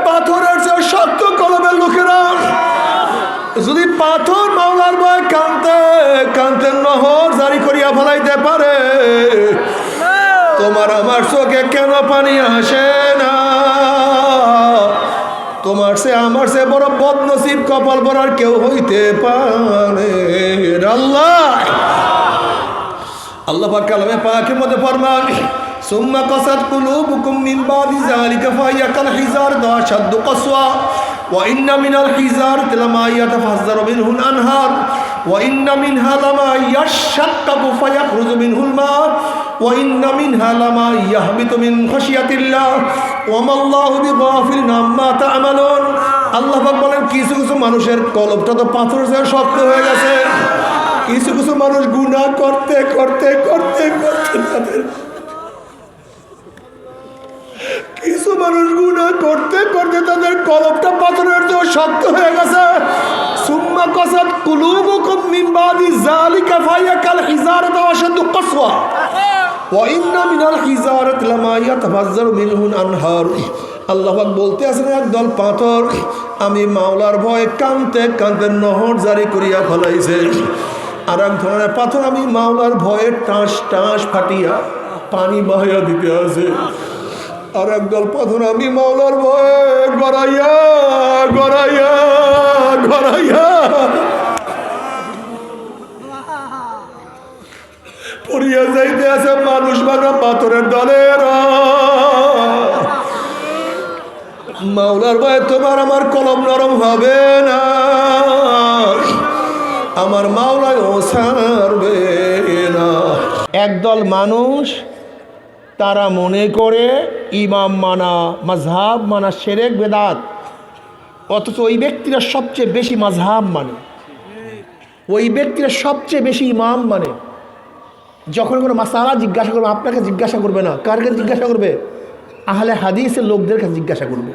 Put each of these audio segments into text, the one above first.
পাথরের যে শক্ত কলমের লোকেরা যদি পাথর মাওলার ভয় কানতে কানতে নহর জারি করিয়া ফেলাইতে পারে, তোমার আমার চোখে কেন পানি আসে না? তোমার সে আমার সে বড় বদনসিব কপাল ভরার কেউ হইতে পারে? আল্লাহ আল্লাহ পাক কালামে পাকের মধ্যে ফরমান, সুম্মা কাসাত কুলুবুকুম মিন বাদি যালিকা ফাহিয়া কাল হিজারতি আশাদ্দু কাসওয়া ওয়া ইন্না মিনাল হিজারতি লামা ইয়াতাফাজ্জারু মিনহুল আনহার ওয়া ইন্না মিনহা লামা ইয়াশাক্কাকু ফায়াখরুজু মিনহুল মা ওয়া ইন্না মিনহা লামা ইয়াহবিতু মিন খাশিয়াতিল্লাহ ওয়া মাল্লাহু বিগাফিলিন আম্মা তা'মালুন। আল্লাহ পাক বলেন, কিছু কিছু মানুষের কলবটা তো পাথরের চেয়ে শক্ত হয়ে গেছে। কিছু কিছু মানুষ গুনাহ করতে করতে করতে করতে তাদের কিছু মানুষ গুনাহ করতে করতে তাদের কলবটা পাথরের চেয়ে শক্ত হয়ে গেছে। সুম্মা কাসাত কুলুবুকুম মিন বাদি যালিকা ফাহিয়া কাল হিজারতি আশাদ্দু কাসওয়া ওয়া ইন্না মিনাল হিজারতি লামা ইয়াতাফাজ্জারু মিনহুল আনহার। আল্লাহ পাক বলতে আছেন, একদল পাথর আমি মাওলার ভয়ে কানতে কানতে নহর জারি করিয়া ফেলাইছে। আর এক ধরনের পাথর আমি মাওলার ভয়ে টাস টাস ফাটিয়া পানি বহাইয়া দিতে আছে। আর একদল পাথর আমি মাওলার ভয়ে গড়াইয়া গড়াইয়া গড়াইয়া পড়িয়া যাইতে আছে। মানুষ ভাঙা পাথরের দলের মাওলার ভয়ে তোমার আমার কলম নরম হবে না, আমার মাওলায় ও ছাড়বে না। একদল মানুষ তারা মনে করে ইমাম মানা মাযহাব মানা শিরক বেদাত, অথচ ওই ব্যক্তিরা সবচেয়ে বেশি মাযহাব মানে, ওই ব্যক্তিরা সবচেয়ে বেশি ইমাম মানে। যখন কোনো মাসালা জিজ্ঞাসা করবে আপনাকে জিজ্ঞাসা করবে না, কার কাছে জিজ্ঞাসা করবে? আহলে হাদিসের লোকদের কাছে জিজ্ঞাসা করবে।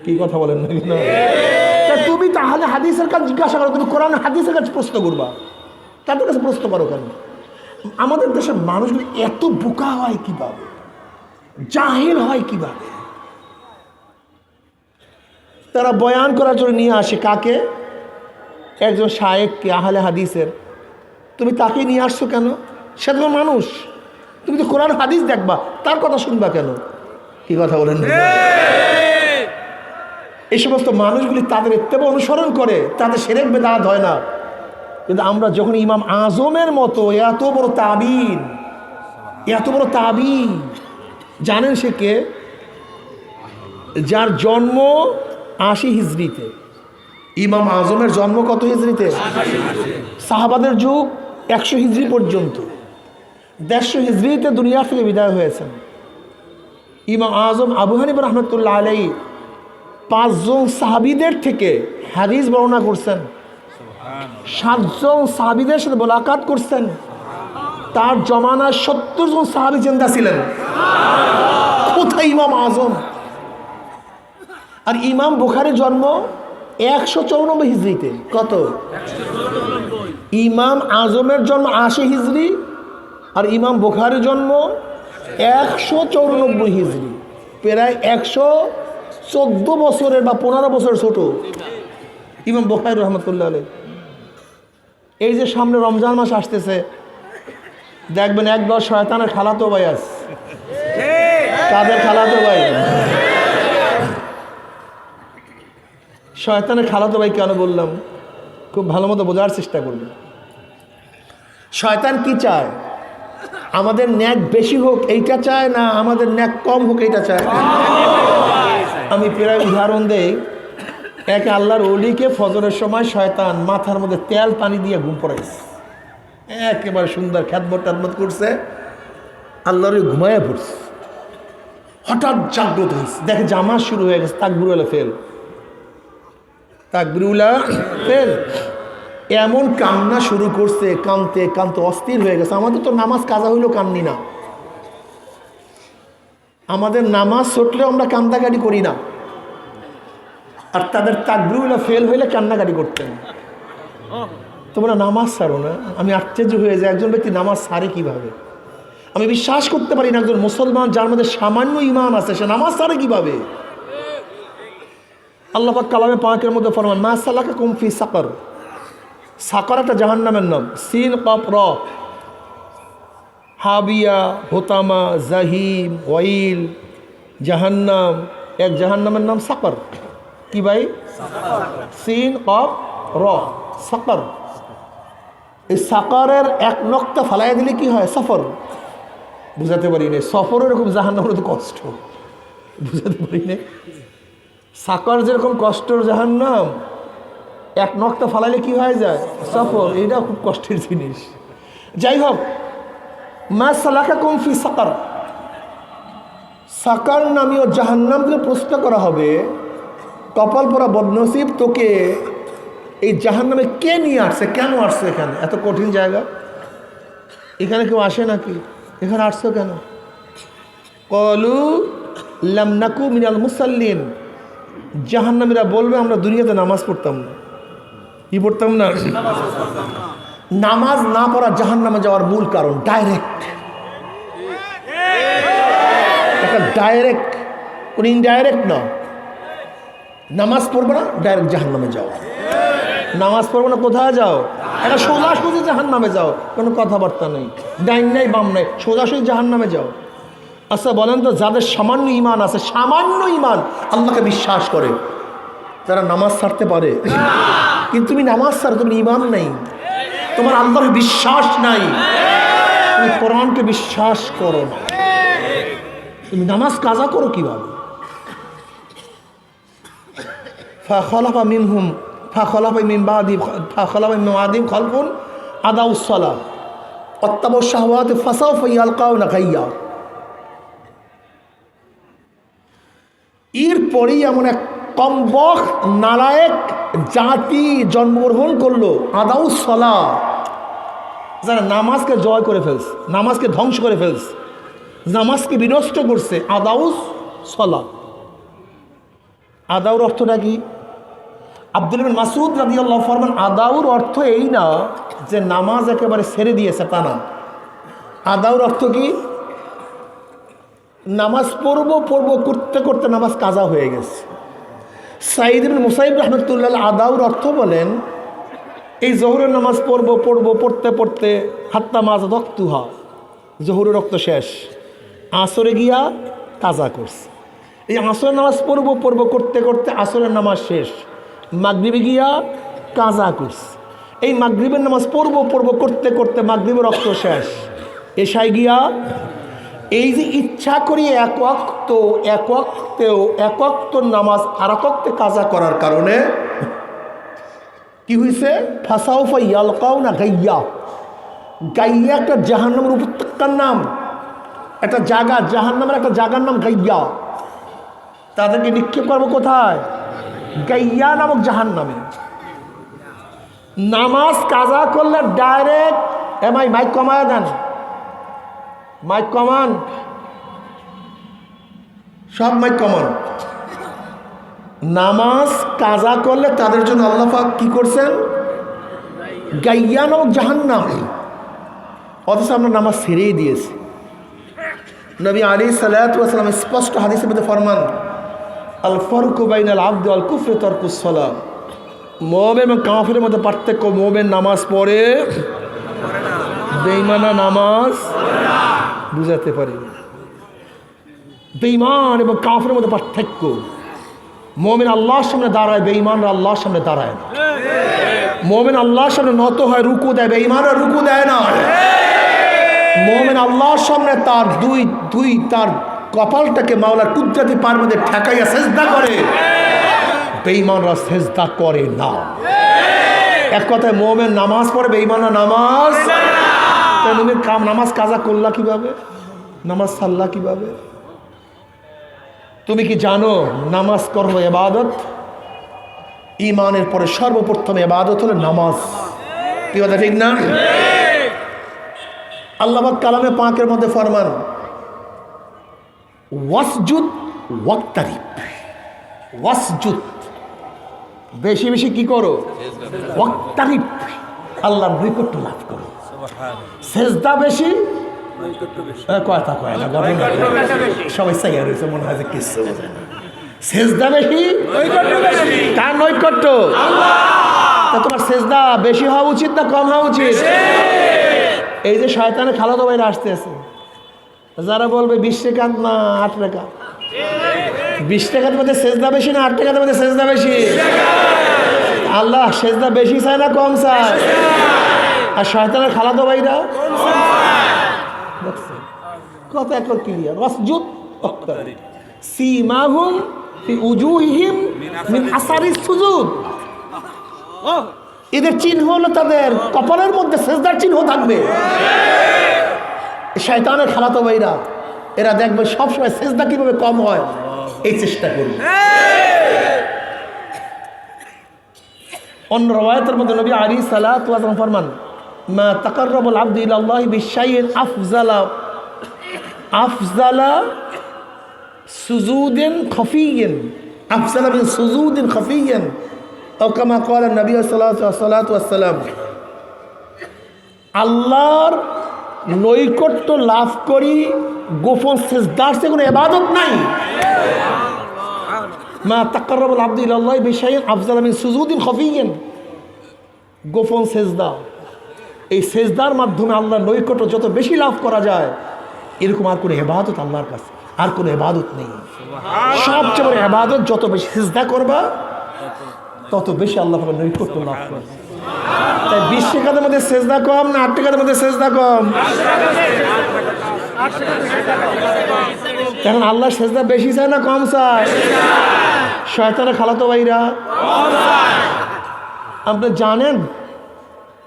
কি কথা বলেন না? তুমি তাহলে হাদিসের কাছে জিজ্ঞাসা করো, তুমি কোরআন হাদিসের কাছে প্রশ্ন করবা, তাদের কাছে প্রশ্ন করো কেন? আমাদের দেশের মানুষগুলো এত বোকা হয় কিভাবে, জাহিল হয় কিভাবে? তারা বয়ান করার জন্য নিয়ে আসে কাকে? একজন শায়েখকে, আহলে হাদিসের। তুমি তাকে নিয়ে আসছো কেন? সে তো মানুষ, তুমি তো কোরআন হাদিস দেখবা, তার কথা শুনবা কেন? কি কথা বলেন? এই সমস্ত মানুষগুলি তাদের ইত্তেবা অনুসরণ করে, তাদের শিরক বেদাত হয় না। কিন্তু আমরা যখন ইমাম আজমের মতো এত বড় তাবিন, এত বড় তাবিন, জানেন সে কে? যার জন্ম ৮০ হিজরিতে। ইমাম আজমের জন্ম কত হিজরিতে? সাহাবাদের যুগ ১০০ হিজরি পর্যন্ত। ১৫০ হিজরিতে দুনিয়া থেকে বিদায় হয়েছেন। ইমাম আজম আবু হানিফা রাহমাতুল্লাহ আলাইহি ৫ জন সাহাবীদের থেকে হাদিস বর্ণনা করছেন, ৭ জন সাহাবীদের সাথে মোলাকাত করছেন। তার জমানায় ৭০ জন সাহাবী জিন্দা ছিলেন। কোথায় ইমাম আজম? আর ইমাম বুখারীর জন্ম ১৯৪ হিজরিতে। কত? ইমাম আজমের জন্ম ৮০ হিজরি, আর ইমাম বুখারীর জন্ম ১৯৪ হিজরি। প্রায় ১১৪ বছরের বা ১৫ বছর ছোট ইমাম বুখারী রহমতুল্লাহ আলাইহি। এই যে সামনে রমজান মাস আসতেছে, দেখবেন একদল শয়তানের খালাতো ভাই আছে। কাদের খালাতো ভাই? শয়তানের খালাতো ভাই কেন বললাম? খুব ভালো মতো বোঝার চেষ্টা করবেন। শয়তান কি চায়? আমাদের ন্যাক বেশি হোক এইটা চায় না, আমাদের ন্যাক কম হোক এইটা চায়? আমি প্রায় উদাহরণ দেই। এক আল্লাহর ওলিকে ফজরের সময় শয়তান মাথার মধ্যে তেল পানি দিয়ে ঘুম পড়াইছে। একেবারে সুন্দর খ্যাতমত টাতমত করছে, আল্লাহর ঘুমাইয়া পড়ছে। হঠাৎ জাগ্রত হয়েছে, দেখে জামা শুরু হয়ে গেছে, তাকবীরুল্লাহ ফেল, তাকবীরুল্লাহ ফেল। এমন কান্না শুরু করছে, কানতে কানতে অস্থির হয়ে গেছে। আমাদের তো নামাজ কাজা হইলেও কান্নি না, আমাদের নামাজ ছুটলেও আমরা কান্দাকাটি করি না। আর তাদের তাকবীরুল্লাহ ফেল হইলে কান্নাকাটি করতেন। তোমরা নামাজ ছাড়ো না। আমি আশ্চর্য হয়ে যাই, একজন ব্যক্তি নামাজ ছাড়ে কিভাবে? আমি বিশ্বাস করতে পারি না একজন মুসলমান যার মধ্যে সামান্য ঈমান আছে সে নামাজ ছাড়ে কিভাবে? আল্লাহ পাক কালামে পাকের মধ্যে ফরমান মা সালাকাকুম ফি সাকর। সাকর একটা জাহান্নামের নাম। সিন কফ র, হাবিয়া, হোতামা, জাহিম, ওয়াইল, জাহান্নাম। এক জাহান্নামের নাম সাকর। কি ভাই? সিন কফ র, সাকর। এই সাকরের এক নক্তা ফালাই দিলে কি হয়? সফর। বুঝাতে পারি না, সফর এরকম জাহান্নামের তো কষ্ট, বুঝাতে পারি না। সাকর যেরকম কষ্টর জাহান্নাম, এক নক্তা ফালাইলে কি হয়ে যায়? সফর। এইটা খুব কষ্টের জিনিস। যাই হোক, মা সালাকাকুম ফি সাকর। সাকর নামীয় জাহান্নাম থেকে প্রশ্ন করা হবে, কপাল পরা বদনসিব, তোকে এই জাহান্নামে কে নিয়ে আসছে? কেন আসছে এখানে? এত কঠিন জায়গা, এখানে কেউ আসে নাকি? এখানে আসছো কেন? কলু লাম নাকু মিনাল মুসাল্লিন। জাহান্নামীরা বলবে আমরা দুনিয়াতে নামাজ পড়তাম না। কি পড়তাম না? নামাজ না পড়া জাহান্নামে যাওয়ার মূল কারণ। ডাইরেক্ট, একটা ডাইরেক্ট, কোন ইনডাইরেক্ট না। নামাজ পড়বে না, ডাইরেক্ট জাহান্নামে যাও। নামাজ পড়বে না, কোথায় যাও? একটা সোজাসুজি জাহান্নামে যাও, কোনো কথাবার্তা নেই, ডাইন নাই বাম নাই, সোজাসুজি জাহান্নামে যাও। আচ্ছা বলেন তো, যাদের সামান্য ইমান আছে, সামান্য ইমান, আল্লাহকে বিশ্বাস করে, যারা নামাজ ছাড়তে পারে, কিন্তু তুমি নামাজ ছাড়ো, তুমি ইমান নাই, তোমার আল্লাহর বিশ্বাস নাই, তুমি কোরআনকে বিশ্বাস করো না, তুমি নামাজ কাজা করো কিভাবে? ফাখলাফা মিনহুম ফাখলাফা মিন বাদি ফাখলাফা মিন বাদিহিম খালফুন আদাউস সালাহ ওয়াত্তাবাউশ শাহওয়াতি ফাসাউফা ইয়ালকাউনা গাইয়্যা। এরপরেই এমন এক কমবখ নালায়েক জাতি জন্মগ্রহণ করলো, আদাউস সালাহ, যারা নামাজকে জয় করে ফেলছে, নামাজকে ধ্বংস করে ফেলছে, নামাজকে বিনষ্ট করছে। আদাউস সালাহ। আদাউর অর্থটা কি? আব্দুল্লাহ বিন মাসউদ রাদিয়াল্লাহু আনহু ফরমান, আদাউর অর্থ এই না যে নামাজ একেবারে ছেড়ে দিয়েছে, তা না। আদাউর অর্থ কি? নামাজ পড়ব করতে করতে নামাজ কাজা হয়ে গেছে। সাঈদ ইবনে মুসাইয়্যিব রাহমাতুল্লাহ আদাউর অর্থ বলেন, এই জোহরের নামাজ পড়তে পড়তে হাত্তা মাজ রক্তুহা, জোহরের রক্ত শেষ, আসরে গিয়া কাজা করছে। এই আসরের নামাজ পড়ব করতে করতে আসরের নামাজ শেষ, মাগরিবে গিয়া কাজা করছে। এই মাগরিবের নামাজ পড়ব করতে করতে মাগরিবের রক্ত শেষ, এশায় গিয়া। এই যে ইচ্ছা করি এক ওয়াক্ত নামাজ আর এক ওয়াক্তে কাজা করার কারণে কি হয়েছে? ফাসাউফা ইয়ালকাউনা গাইয়্যা। গাইয়্যা একটা জাহান্নামের উপত্যকার নাম, একটা জায়গা, জাহান্নামের একটা জায়গার নাম গাইয়্যা। তাদেরকে নিক্ষেপ করবো কোথায়? গাইয়্যা নামক জাহান্নামে। নামাজ কাজা করলে ডাইরেক্ট, মাইক কমায় দেন, মাইক কমান, সব মাইক কমান। নামাজ কাজা করলে তাদের জন্য আল্লাহ পাক কি করছেন? গাইয়্যা নামক জাহান্নাম। অথচ আমরা নামাজ ছেড়েই দিয়েছি। নবী আলাইহিস সালাতু ওয়াস সালাম স্পষ্ট হাদিসের মধ্যে ফরমান, আল ফারকু বাইনাল আবদি ওয়াল কুফরি তারকুস সালাহ। মুমিন এবং কাফিরের মধ্যে পার্থক্য, মুমিন নামাজ পড়ে, বেঈমানরা নামাজ বুঝাতে পারি। বেঈমান এবং কাফিরের মধ্যে পার্থক্য, মুমিন আল্লাহর সামনে দাঁড়ায়, বেঈমানরা আল্লাহর সামনে দাঁড়ায় না। মুমিন আল্লাহর সামনে নত হয়, রুকু দেয়, বেঈমানরা রুকু দেয় না। মুমিন আল্লাহর সামনে তার তার কপালটাকে মাওলার কুদরতি পায়ের মধ্যে ঠেকাইয়া সেজদা করে, বেঈমানরা সেজদা করে না। এক কথায় মুমিন নামাজ পড়ে, বেঈমানরা নামাজ। তুমি নামাজ কাজা করলা কিভাবে? নামাজ সাল্লা কিভাবে? তুমি কি জানো নামাজ করবো ইবাদত? ইমানের পরে সর্বপ্রথম ইবাদত হলো নামাজ। কি কথা ঠিক না? আল্লাহ পাক কালামে পাকের মধ্যে ফরমান, ওয়াসজুদ ওয়াক্তারিব। ওয়াসজুদ, বেশি বেশি কি করো? ওয়াক্তারিব, আল্লাহর নৈকট্য লাভ করো। সেজদা বেশি, কথা কয় না, সবাই সাইয়া রয়েছে, মনে হয় যে কিছু বোঝে না। সেজদা বেশি, কার নৈকট্য? তা তোমার সেজদা বেশি হওয়া উচিত না কম হওয়া উচিত? এই যে শয়তানের খালাতো ভাইরা আসতেছে, যারা বলবে 20 টাকা না 8 টাকা, 20 টাকার মধ্যে সেজদা বেশি না 8 টাকার মধ্যে সেজদা বেশি? আল্লাহ সেজদা বেশি চায় না কম চায়? আর শয়তানের খালাতো ভাইরা কত একর ক্লিয়ার, ওয়াসজুদ ওয়াক্তারিব সীমাহুম ফি উজুহিহিম মিন আসারিস সুজুদ। এদের চিহ্ন হলো তাদের কপালের মধ্যে সেজদার চিহ্ন থাকবে। শয়তানের খালাতো ভাইরা এরা দেখবে সবসময় সেজদা কিভাবে কম হয় এই চেষ্টা করবে। অন্য রওয়ায়াতের মধ্যে নবী আলাইহিস সালাতু ওয়াস সালাম ফরমান, মা তাকাররাবাল আবদু ইলাল্লাহি বিশাইইন আফজালা সুজুদিন খফিয়্যিন, আফজালা মিন সুজুদিন খফিয়্যিন আও কামা ক্বালা নবী সাল্লাল্লাহু আলাইহি ওয়াসাল্লাম। আল্লাহর নৈকট্য লাভ করি গোপন সেজদার চেয়ে কোনো ইবাদত নাই। মা তাকাররাবাল আবদু ইলাল্লাহি বিশাইইন আফজালা মিন সুজুদিন খফিয়্যিন, গোপন সেজদা, এই সেজদার মাধ্যমে আল্লাহর নৈকট্য যত বেশি লাভ করা যায়, এরকম আর কোনো ইবাদত আল্লাহর কাছে আর কোনো ইবাদত নেই। সবচেয়ে বড় ইবাদত যত বেশি সিজদা করবা তত বেশি আল্লাহ পাকের নৈকট্য লাভ করবে। তাই 20 টাকার মধ্যে সিজদা কম না 8 টাকার মধ্যে সিজদা কম? এখন আল্লাহ সিজদা বেশি চায় না কম চায়? শয়তানের খালাতো ভাইরা, আপনি জানেন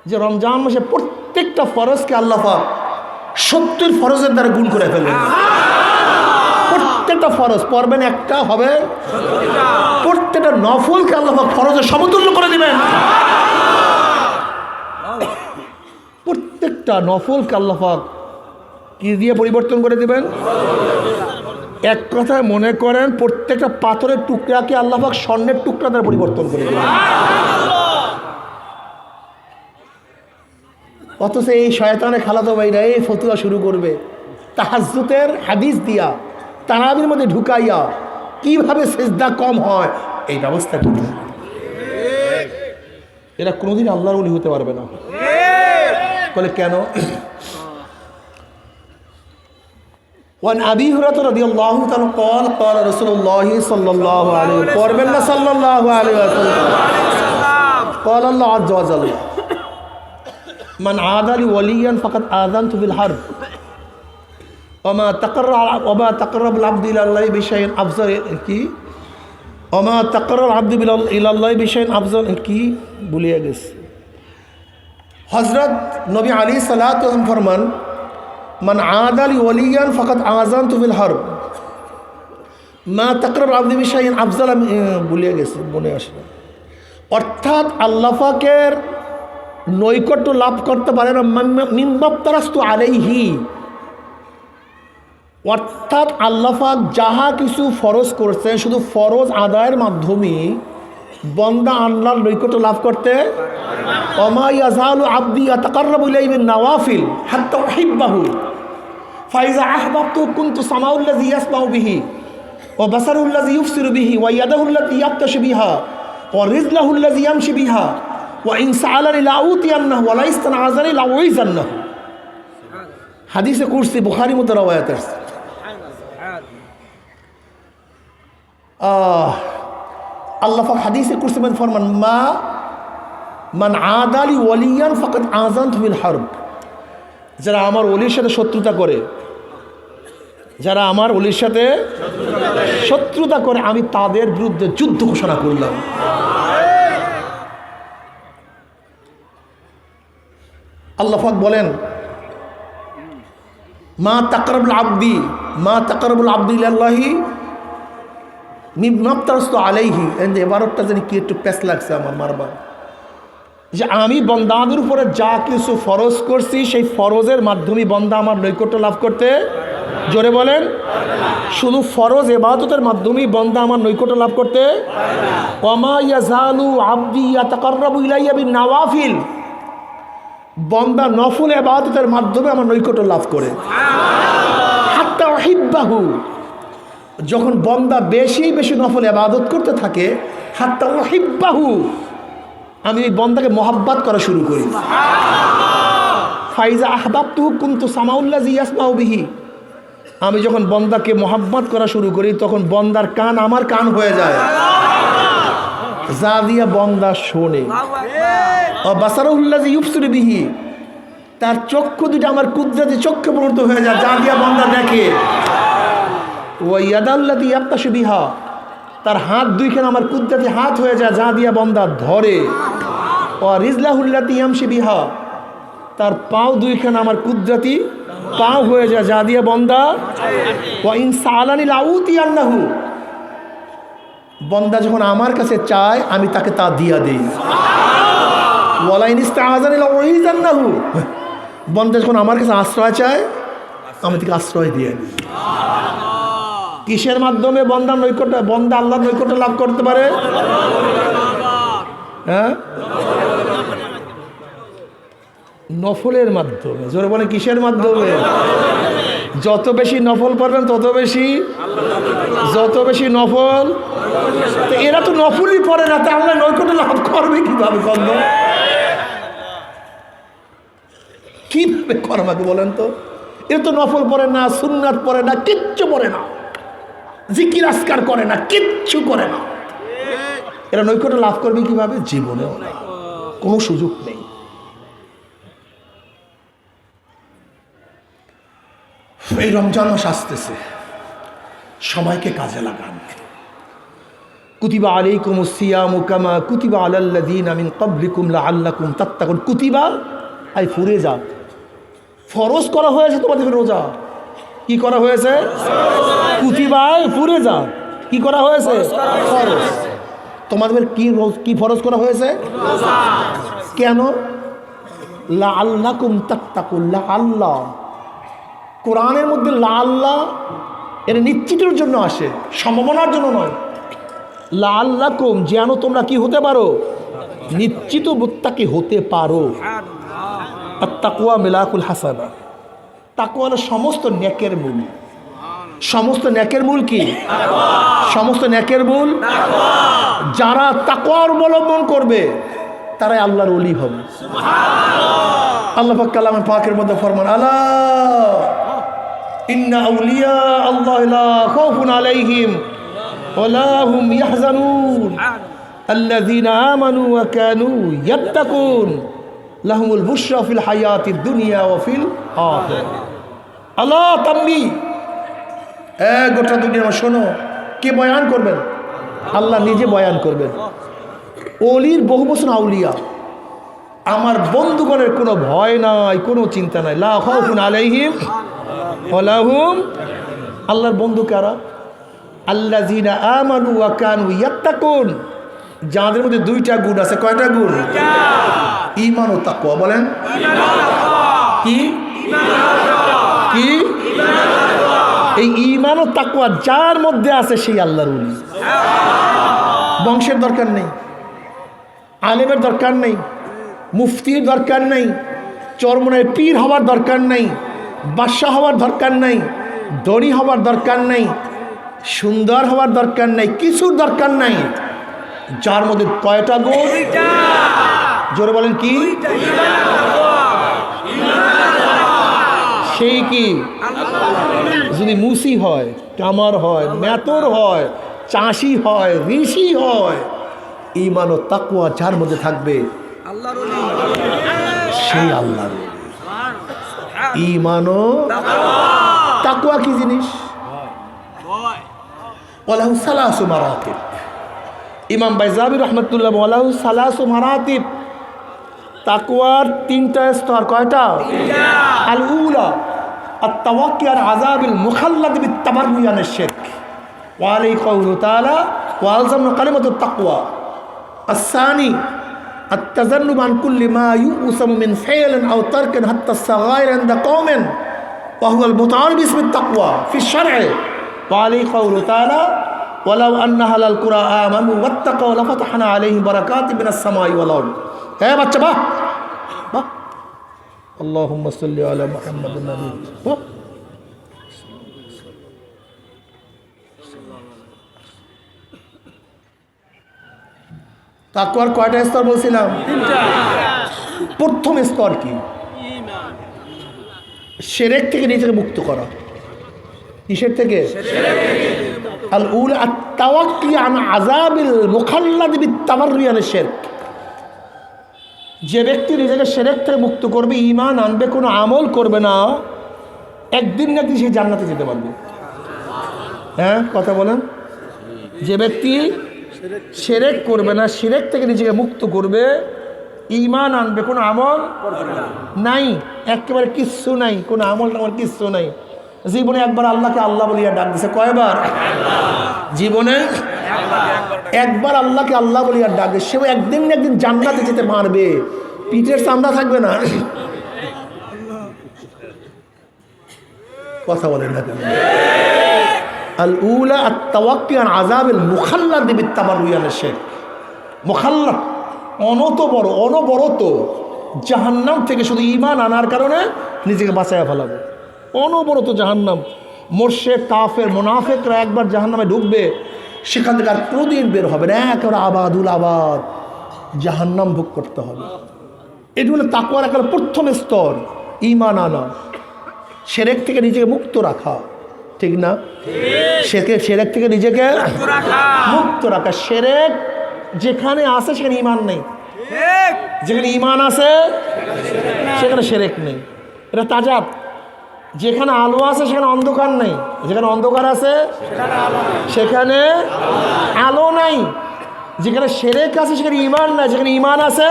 যে রমজান মাসে প্রত্যেকটা ফরজকে আল্লাহ পাক 70 ফরজের দ্বারা গুণ করে ফেলেন। প্রত্যেকটা ফরজ পড়বেন একটা হবে, প্রত্যেকটা নফলকে আল্লাহ পাক ফরজের সমতুল্য করে দিবেন। প্রত্যেকটা নফলকে আল্লাহ পাক কি দিয়ে পরিবর্তন করে দিবেন? এক কথায় মনে করেন প্রত্যেকটা পাথরের টুকরাকে আল্লাহ পাক স্বর্ণের টুকরা দ্বারা পরিবর্তন করে দিবেন। অথচ এই শয়তানের খালাতো ভাইরা এই ফতুয়া শুরু করবে তাহাজ্জুদের হাদিস দিয়া, তারাবির মধ্যে ঢুকাইয়া কিভাবে সেজদা কম হয় এই ব্যবস্থা করবে। এরা কোনোদিন আল্লাহর ওলি হতে পারবে না। বলে কেন? ওয়ান আবি হুরায়রা রাদিয়াল্লাহু তাআলা قال قال رسول الله صلى الله عليه وسلم পড়বেন না সাল্লাল্লাহু আলাইহি ওয়াসাল্লাম। قال الله عز وجل মান আদালি ওয়ালিয়ান ফাকাদ আযানতু বিল হারব ওমা তাকাররাবাল আবদু ইলাল্লাহি বিশাইইন আফজাল কি ওমা তাকাররাবাল আবদু ইলাল্লাহি বিশাইইন আফজাল কি ভুলিয়ে গেছে। হযরত নবী আলাইহিস সালাতু ওয়াস সালাম ফরমান, মান আদালি ওয়ালিয়ান ফাকাদ আযানতু বিল হারব মা তাকাররাবাল আবদু বিশাইইন আফজাল, ভুলিয়ে গেছে, মনে আসে না। অর্থাৎ আল্লাহ পাকের নৈকট্য লাভ করতে পারে না মিম্বাত্তারাস্তু আলাইহি, অর্থাৎ আল্লাহ পাক যাহা কিছু ফরজ করছেন শুধু ফরজ আদায়ের মাধ্যমে বন্দা আল্লাহর নৈকট্য লাভ করতে। ওমা ইয়াজালু আবদি ইয়াতাকাররাবু ইলাইহি বিন নওয়াফিল হাত্তা উহিব্বাহু ফাইজা আহবাবতু কুনতু সামাউল্লাযী ইয়াসমাউ বিহি ওয়া বাসারুল্লাযী ইউবসিরু বিহি ওয়া ইয়াদাহুল্লাতী ইয়াবতাশু বিহা ওয়া রিজলাহুল্লাযী ইয়ামশি বিহা ওয়া ইন সাআলানি লাউতিয়ান্নাহু ওয়া লা ইস্তানআযানি লাউইযান্নাহু। হাদিসে কুরসি বুখারী মধ্যে রওয়ায়াত আছে। আল্লাহ পাক হাদিসে কুরসি মধ্যে ফরমান, মান আদালি ওয়ালিয়ান ফাকাদ আযানতু বিল হারব, যারা আমার ওলির সাথে শত্রুতা করে, যারা আমার ওলির সাথে শত্রুতা করে আমি তাদের বিরুদ্ধে যুদ্ধ ঘোষণা করলাম। আল্লাহ পাক বলেন, মা তাকাররাবুল আবদি ইলাল্লাহি মিম্মাফতারাস্তু আলাইহি। এবারটা জানি কি একটু প্যাচ লাগছে আমার মারবার, যে আমি বন্দাদের উপরে যা কিছু ফরজ করছি সেই ফরজের মাধ্যমে বন্দা আমার নৈকট্য লাভ করতে, জোরে বলেন, শুধু ফরজ ইবাদতের মাধ্যমে বন্দা আমার নৈকট্য লাভ করতে। ওমা ইয়াজালু আবদি ইয়াতাকাররাবু ইলাইয়া বিন নওয়াফিল, বন্দা নফল ইবাদতের মাধ্যমে আমার নৈকট্য লাভ করে। হাত্তা উহিব্বাহু, যখন বন্দা বেশি বেশি নফল ইবাদত করতে থাকে, হাত্তা উহিব্বাহু, আমি ওই বন্দাকে মহাব্বত করা শুরু করি। ফাইজা আহবাবতুহু কুনতু সামাউল্লাযী ইয়াসমাউ বিহি, আমি যখন বন্দাকে মহাব্বত করা শুরু করি তখন বন্দার কান আমার কান হয়ে যায়, যা দিয়া বন্দা শোনে। বাসারুল্লাযী ইউবসিরু বিহি, তার চক্ষু দুটো আমার কুদরতি চক্ষে পরিণত হয়ে যায়, যা দিয়া বন্দা দেখে। ওয়া ইয়াদাল্লাতী ইয়াবতাশু বিহা, তার হাত দুইখানে আমার কুদরতি হাত হয়ে যায়, যা দিয়া বন্দা ধরে। ওয়া রিজলাহুল্লাতী ইয়ামশি বিহা, তার পাও দুইখানে আমার কুদরতি পাও হয়ে যায়, যা দিয়া বন্দা। ওয়া ইন সালানি লাউতিয়ান্নাহু, বন্দা যখন আমার কাছে চায় আমি তাকে তা দিয়া দেই। ওয়ালা ইন ইস্তাআযানি লাউইযান্নাহু, বন্দা যখন আমার কাছে আশ্রয় চায় আমি তাকে আশ্রয় দিয়ে দিই। কিসের মাধ্যমে বন্দা আল্লাহর নৈকট্য লাভ করতে পারে? হ্যাঁ, নফলের মাধ্যমে। জোরে বলে কিসের মাধ্যমে? যত বেশি নফল পড়বেন তত বেশি, যত বেশি নফল। তো এরা তো নফলই পড়ে না, তা আল্লাহ নৈকট্য লাভ করবে কিভাবে? কিভাবে করবে বলেন তো? এরা তো নফল পড়ে না, সুন্নাত পড়ে না, কিচ্ছু পড়ে না, জিকির আজকার করে না, কিচ্ছু করে না। এরা নৈকট্য লাভ করবে কিভাবে? জীবনেও না, কোনো সুযোগ নেই। এই রমজান মাস আসতেছে, সময়কে কাজে লাগান। কুতিবা আলাইকুমুস সিয়ামু কামা কুতিবা আলাল্লাযীনা মিন ক্বাবলিকুম লাআল্লাকুম তাত্তাকুন। কুতিবা আই ফুরে যা, ফরজ করা হয়েছে তোমাদের রোজা। কি করা হয়েছে? কুতিবায় ফুরে যা, কি করা হয়েছে? ফরজ। তোমাদের কি ফরজ করা হয়েছে? কেন? লাআল্লাকুম তাত্তাকুন। লাআল্লাহ, কোরআনের মধ্যে লাআল্লাহ এর নিশ্চিতের জন্য আসে, সম্ভাবনার জন্য নয়। লাআল্লাকুম, যেন তোমরা কি হতে পারো? নিশ্চিত মুত্তাকি হতে পারো। আর তাকওয়া মিলাকুল হাসানা, তাকওয়া হলো সমস্ত নেকের মূল। সমস্ত নেকের মূল কি? সমস্ত নেকের মূল। যারা তাকওয়া অবলম্বন করবে তারাই আল্লাহর ওলি হবে। আল্লাহ পাক কালামে পাকের মধ্যে ফরমান, আলা ইন্না আউলিয়া আল্লাহ লা খাউফুন আলাইহিম ওয়া লা হুম ইয়াহজানুন আল্লাযীনা আমানু ওয়া কানু ইয়াত্তাকুন লাহুমুল বুশরা ফিল হায়াতিদ দুনিয়া ওয়া ফিল আখিরাহ। আল্লাহ তাম্বি, গোটা দুনিয়া শোনো। কে বয়ান করবেন? আল্লাহ নিজে বয়ান করবেন। ওলির বহু বচন আউলিয়া, আমার বন্ধুগণের কোনো ভয় নাই, কোনো চিন্তা নাই। লা খাউফুন আলাইহিম ওয়া লা হুম, আল্লাহর বন্ধু কারা? আল্লাযীনা আমানু ওয়া কানু ইয়াত্তাকুন, যাদের মধ্যে দুইটা গুণ আছে। কয়টা গুণ? ঈমান ও তাকওয়া। বলেন কি? কি? এই ঈমান ও তাকওয়া যার মধ্যে আছে সেই আল্লাহর ওলি। বংশের দরকার নেই, আলেমের দরকার নেই, মুফতির দরকার নেই, চরমনায় পীর হওয়ার দরকার নেই, বাদশাহ হওয়ার দরকার নেই, ধনী হওয়ার দরকার নেই, সুন্দর হওয়ার দরকার নেই, কিছুর দরকার নাই। যার মধ্যে কয়টা গুণ? জোরে বলেন কি? সেই কি? যদি মুসি হয়, কামার হয়, মেতর হয়, চাষি হয়, ঋষি হয়, ঈমান ও তাকওয়া যার মধ্যে থাকবে সেই আল্লাহর ওলি। ঈমান ও তাকওয়া কি জিনিস? ওয়ালাহু সালাসু মারাতিব। ইমাম বাইজাবি রহমতুল্লাহ ওয়ালাহু সালাসু মারাতিব, তাকওয়ার তিনটা স্তর। কয়টা? আল উলা আত-তাওয়াক্কি আল আযাবিল মুখাল্লাদ বিত-তাবাররুই আনিশ শিরক ওয়া আলাইহি কাওলু তাআলা ওয়া আলজামনা কালিমাতুত তাকওয়া। আস-সানি আত-তাজান্নুব আন কুল্লি মা ইউসামু মিন ফাইলিন আও তারকিন হাত্তা আস-সাগাইর ইনদা কওমিন ওয়া হুয়া আল-মুতাআরিফ বিসমিত তাকওয়া ফি আশ-শার'i ওয়া আলাইহি কাওলু তাআলা ওয়ালাউ আন্না আহলাল কুরা আমানু ওয়াত্তাকাউ লাফাতাহনা আলাইহিম বারাকাতিম মিনাস সামাই ওয়াল আরদ। হ্যাঁ বাচ্চা, বাহ বাহ। আল্লাহুম্মা সাল্লি আলা মুহাম্মাদিন নাবী। বাহ। তাকওয়ার কয়টা স্তর বলছিলাম? প্রথম স্তর কি? শিরক থেকে নিজেকে মুক্ত করা। কিসের থেকে? আল উলা আত-তাওয়াক্কি আন আযাবিল মুখাল্লাদ বিত-তাবাররি আনিশ শিরক। যে ব্যক্তি নিজেকে শিরক থেকে মুক্ত করবে, ঈমান আনবে, কোনো আমল করবে না, একদিন না একদিন সে জান্নাতে যেতে পারবে। হ্যাঁ, কথা বলেন। যে ব্যক্তি শিরক করবে না, শিরক থেকে নিজেকে মুক্ত করবে, ঈমান আনবে, কোনো আমল নাই, একেবারে কিচ্ছু নাই, কোনো আমল টামল কিচ্ছু নাই, জীবনে একবার আল্লাহকে আল্লাহ বলিয়া ডাক দিছে। কয়বার? জীবনে একবার আল্লাহকে আল্লাহ বলিয়া ডাক দিছে, সে একদিন না একদিন জান্নাতে যেতে পারবে, পিঠের চামড়া থাকবে না। কথা বলেন না কেন? আল উলা আত-তাওয়াক্কি আন আযাবিল মুখাল্লাদ বিত-তাবাররি আনিশ শিরক। মুখাল্লাদ অনবরত জাহান্নাম থেকে শুধু ঈমান আনার কারণে নিজেকে বাঁচাইয়া ফেলাবে। অনবরত জাহান্নাম। মুশরিক, কাফের, মুনাফিকরা একবার জাহান্নামে ঢুকবে, সেখান থেকে আর কোনোদিন বের হবে না, একেবারে আবাদুল আবাদ জাহান্নাম ভোগ করতে হবে। এটি হলো তাকওয়ার একেবারে প্রথম স্তর, ঈমান আনা, শিরক থেকে নিজেকে মুক্ত রাখা। ঠিক না? শিরক থেকে নিজেকে মুক্ত রাখা। শিরক যেখানে আছে সেখানে ঈমান নেই, যেখানে ঈমান আছে সেখানে শিরক নেই। এটা তাজাব। যেখানে আলো আছে সেখানে অন্ধকার নেই, যেখানে অন্ধকার আছে সেখানে আলো নাই। যেখানে শিরক আছে সেখানে ঈমান নাই, যেখানে ঈমান আছে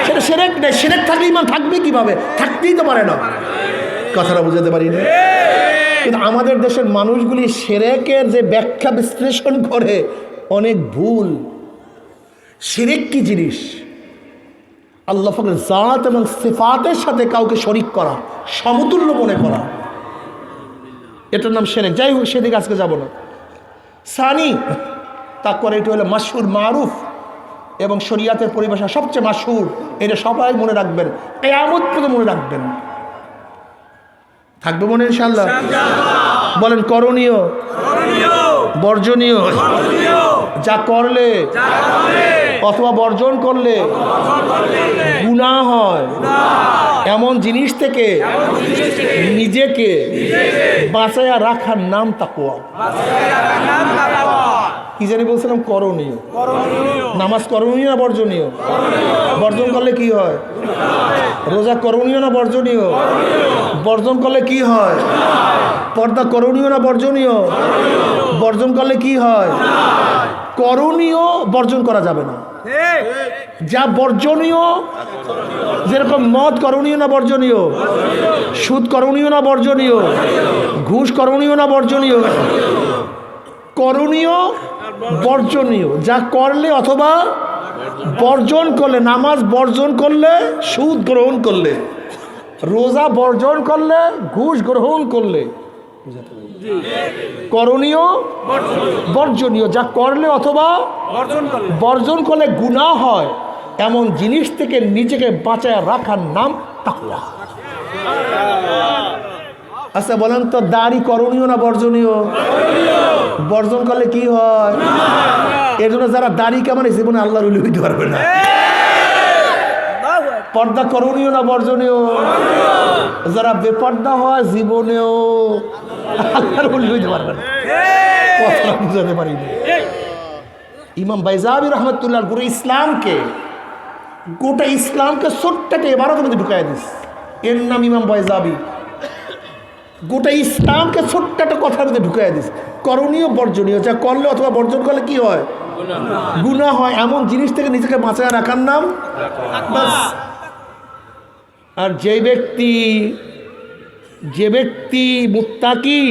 সেটা শিরক নেই। শিরক থাকলে ঈমান থাকবে কিভাবে? থাকতেই তো পারে না। কথাটা বুঝাতে পারি না? কিন্তু আমাদের দেশের মানুষগুলি শিরকের যে ব্যাখ্যা বিশ্লেষণ করে অনেক ভুল। শিরক কি জিনিস? আল্লাহ পাকের জাত এবং সিফাতের সাথে কাউকে শরীক করা, সমতুল্য মনে করা, এটার নাম শিরক। যাই হোক, সেদিকে আজকে যাব না। সানি তারপরে এটা হলো মাশহুর, মারুফ এবং শরিয়াতের পরিভাষা সবচেয়ে মাশহুর। এটা সবাই মনে রাখবেন, কিয়ামত পর্যন্ত মনে রাখবেন। থাকবে মনে ইনশাআল্লাহ? বলেন করণীয়, বর্জনীয়, যা করলে অথবা বর্জন করলে গুনাহ হয়, এমন জিনিস থেকে নিজেকে বাঁচাইয়া রাখার নাম তাকওয়া। কি জানি বলছিলাম? করণীয়। নামাজ করণীয় না বর্জনীয়? বর্জন করলে কি হয়? রোজা করণীয় না বর্জনীয়? বর্জন করলে কি হয়? পর্দা করণীয় না বর্জনীয়? বর্জন করলে কি হয়? করণীয় বর্জন করা যাবে না। যা বর্জনীয়, যেরকম মদ করণীয় না বর্জনীয়? সুদ করণীয় না বর্জনীয়? ঘুষ করণীয় না বর্জনীয়? করণীয়, বর্জনীয়। যা করলে অথবা বর্জন করলে, নামাজ বর্জন করলে, সুদ গ্রহণ করলে, রোজা বর্জন করলে, ঘুষ গ্রহণ করলে, করণীয়, বর্জনীয়। যা করলে অথবা বর্জন করলে গুনাহ হয়, এমন জিনিস থেকে নিজেকে বাঁচায় রাখার নাম তাকওয়া। আচ্ছা বলেন তো, দাড়ি করণীয় না বর্জনীয়? বর্জন করলে কি হয়? এর জন্য যারা দাড়ি কামানে জীবনে আল্লাহর ওলি হইতে পারবে না। পর্দা করণীয় না বর্জনীয়? যারা বেপর্দা হয় জীবনেও আল্লাহর ওলি হইতে পারবে না। কথা বুঝাতে পারি না। ইমাম বাইজাবি রহমতুল্লাহ পুরো ইসলামকে, গোটা ইসলামকে ছোট্টটা এবারও মধ্যে ঢুকাই দিস। এর নাম ইমাম বাইজাবি। গোটা ইসলামকে ছোট্ট একটা কথার মধ্যে ঢুকাই দিস। করণীয়, বর্জনীয়, যা করলে অথবা বর্জন করলে কি হয়? গুনাহ হয়, এমন জিনিস থেকে নিজেকে বাঁচায় রাখার নাম বাস। আর যে ব্যক্তি মুত্তাকি,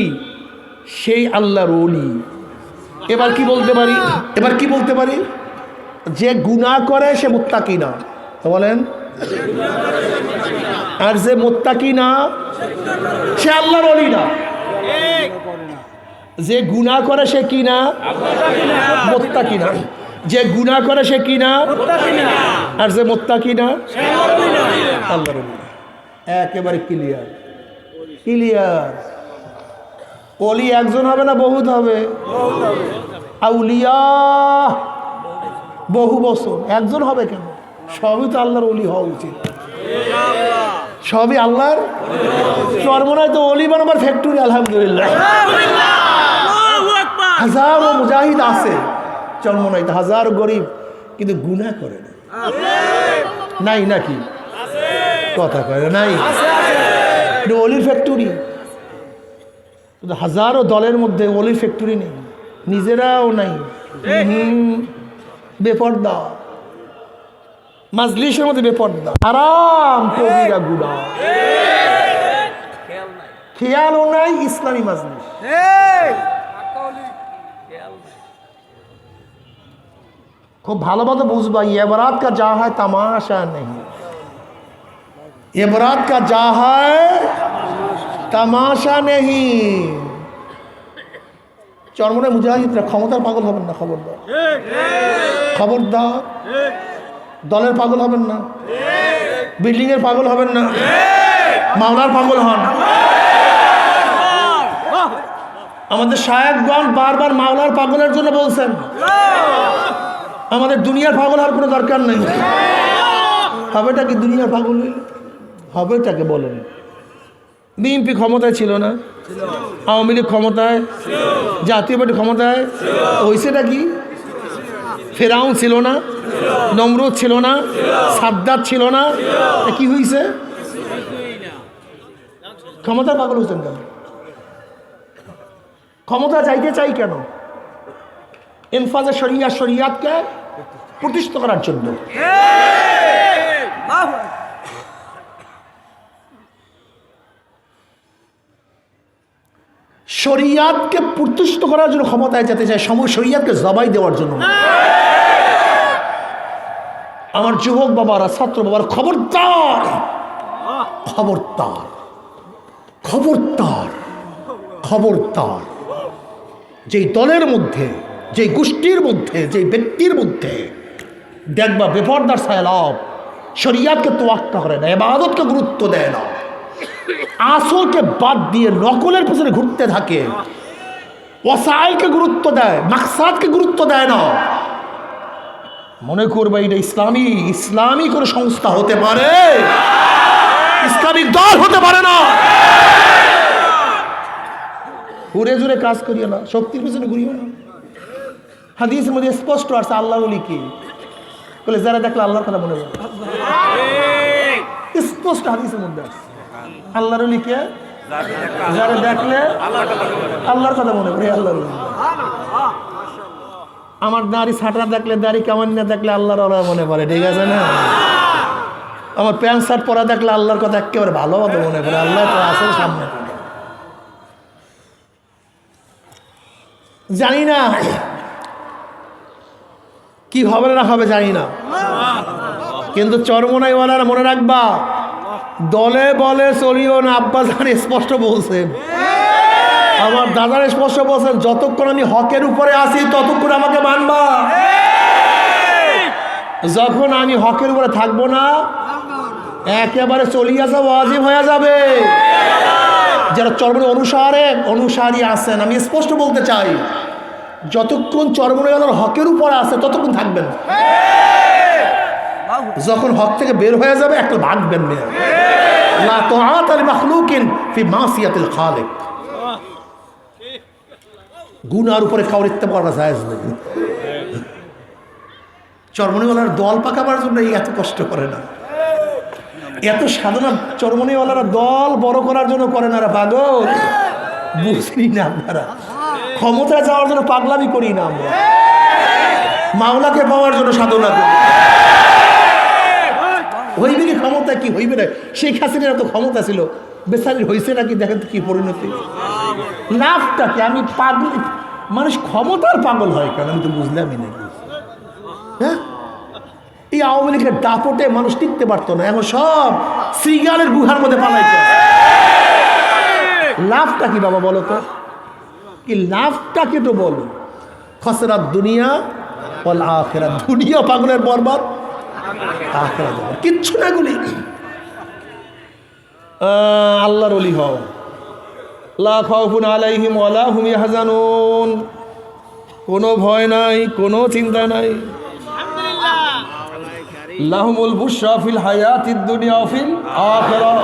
সেই আল্লাহর ওলি। এবার কি বলতে পারি? যে গুনাহ করে সে মুত্তাকি না। তো বলেন, আর যে মুত্তাকি না সে আল্লাহর ওলি না। যে গুনাহ করে সে কি না? মুত্তাকি না। যে গুনাহ করে সে কি না? আর যে মুত্তাকি না আল্লাহর ওলি। একেবারে ক্লিয়ার। ওলি একজন হবে না বহুত হবে? আউলিয়া বহু বছর। একজন হবে কেন? সবই তো আল্লাহর ওলি হওয়া উচিত, সবই আল্লাহর। চরমনায় তো অলি বানাবার ফ্যাক্টরি আলহামদুলিল্লাহ, হাজারো মুজাহিদ আছে চরমনায়, হাজারো গরিব, কিন্তু গুনাহ করে না। নাই নাকি? কথা কয় নাই? অলির ফ্যাক্টরি, হাজারো দলের মধ্যে অলির ফ্যাক্টরি নেই, নিজেরাও নাই, বেপর্দা, মাজলিসের মধ্যে বেপর্দা, আরাম কবিরা গুনাহ, খেয়ালও নাই। ইসলামী মাজলিস খুব ভালোভাবে বুঝবা, ये बारात का जा है तमाशा नहीं, ये बारात का जा है तमाशा नहीं। চরমনায় মুজাহিদরা ক্ষমতার পাগল হবেন না, খবরদার, খবরদার। দলের পাগল হবেন না, বিল্ডিং এর পাগল হবেন না, মাওলার পাগল হন। আমাদের শায়েখগণ বারবার মাওলার পাগলের জন্য বলছেন, আমাদের দুনিয়ার পাগল হওয়ার কোনো দরকার নেই। হবেটা কি দুনিয়ার পাগল? হবেটাকে বলেন। বিএনপি ক্ষমতায় ছিল না, আওয়ামী লীগ ক্ষমতায়, জাতীয় পার্টি ক্ষমতায়, হয়েছেটা কি? ফেরাউন ছিল না, নমরুদ ছিল না, সাদ্দাত ছিল না, কি হয়েছে? ক্ষমতার পাগল হয়েছেন কেন? ক্ষমতা চাইতে চাই কেন? ইনফাজে শরিয়া, শরিয়াতকে প্রতিষ্ঠিত করার জন্য। শরিয়াতকে প্রতিষ্ঠিত করার জন্য ক্ষমতায় যেতে চায়, শরিয়াতকে জবাই দেওয়ার জন্য। আমার যুবক বাবারা, ছাত্র বাবারা, খবরদার, খবরদার, খবরদার, খবরদার। যেই দলের মধ্যে, যেই গোষ্ঠীর মধ্যে, যেই ব্যক্তির মধ্যে দেখবা বেপরদার সায়লাভ, শরিয়াতকে তোয়াক্কা করে না, ইবাদতকে গুরুত্ব দেয় না, আসলকে বাদ দিয়ে নকলের পেছনে ঘুরতে থাকে, ওয়াসাইলকে গুরুত্ব দেয়, মাকসাদকে গুরুত্ব দেয় না, মনে করবে এটা ইসলামী কোনো সংস্থা হতে পারে, ইসলামিক দল হতে পারে না। ঘুরে জুড়ে কাজ করিও না, শক্তির পেছনে ঘুরিও না। হাদিসের মধ্যে স্পষ্ট আছে আল্লাহর ওলি কি বলে, যারা দেখলে আল্লাহর কথা মনে পড়ে, স্পষ্ট হাদিসের মধ্যে আছে আল্লাহর ওলি কে, যারা দেখলে আল্লাহর কথা মনে পড়ে, আল্লাহর ওলি। আমার দাড়ি ছাটা দেখলে, দাড়ি কেমন না দেখলে আল্লাহর ওলা মনে পড়ে, ঠিক আছে না? আমার প্যান্ট শার্ট পরা দেখলে আল্লাহর কথা একেবারে ভালো মতো মনে পড়ে, আল্লাহ তো আছে সামনে। জানি না কি হবে না হবে, জানি না, কিন্তু চরমনাইওয়ালারা মনে রাখবা, দলে বলে চলিও না। আব্বাজান স্পষ্ট বলছেন, আমার দাদার স্পষ্ট বলছেন, যতক্ষণ আমি হকের উপরে আছি ততক্ষণ আমাকে মানবা, যখন আমি হকের উপরে থাকবো না একেবারে চলিয়ে আসা ওয়াজিব হয়ে যাবে। যারা চরমনাই অনুসারী আছেন, আমি স্পষ্ট বলতে চাই, যতক্ষণ চরমনাইওয়ালার হকের উপরে আছে ততক্ষণ থাকবেন, যখন হক থেকে বের হয়ে যাবে একটা ভাগবেন না। লা তাআতা লিমাখলুকিন ফি মাসিয়াতিল খালিক। গুনার উপরে কাউর ইত্তেবা করা জায়েজ নেই। চরমনাইওয়ালার দল পাকাবার জন্য এত কষ্ট করে না, এত সাধনা চরমনাইওয়ালারা দল বড় করার জন্য করে না। পাগল বুঝলি না আপনারা? ক্ষমতায় যাওয়ার জন্য পাগলামি করি না আমরা, মাওলাকে পাওয়ার জন্য সাধনা করি। হইবে কি ক্ষমতা? কি হইবে না? শেখ হাসিনার এত ক্ষমতা ছিল, বেচারির হয়েছে নাকি? দেখেন তো কি পরিণতি, লাভটা কি? আমি পাগল, মানুষ ক্ষমতার পাগল হয় কেন আমি তো বুঝলামই না। হ্যাঁ, এই আওয়ামী লীগের দাপটে মানুষ টিকতে পারতো না, এখন সব শ্রীগালের গুহার মধ্যে পালাইছে। লাভটা কি বাবা বলো তো? কি লাভটা কি তো বলো? খসরাত দুনিয়া ওয়াল আখিরাত, দুনিয়া পাগলের বরবাদ, আখিরাত কিচ্ছু না। গুলি আল্লাহর ওলি হও, লা খাউফুন আলাইহিম ওয়ালা হুম ইয়াহজানুন, কোনো ভয় নাই, কোনো চিন্তা নাই। লাহুমুল বুশরা ফিল হায়াতিদ দুনিয়া ফিল আখিরাহ।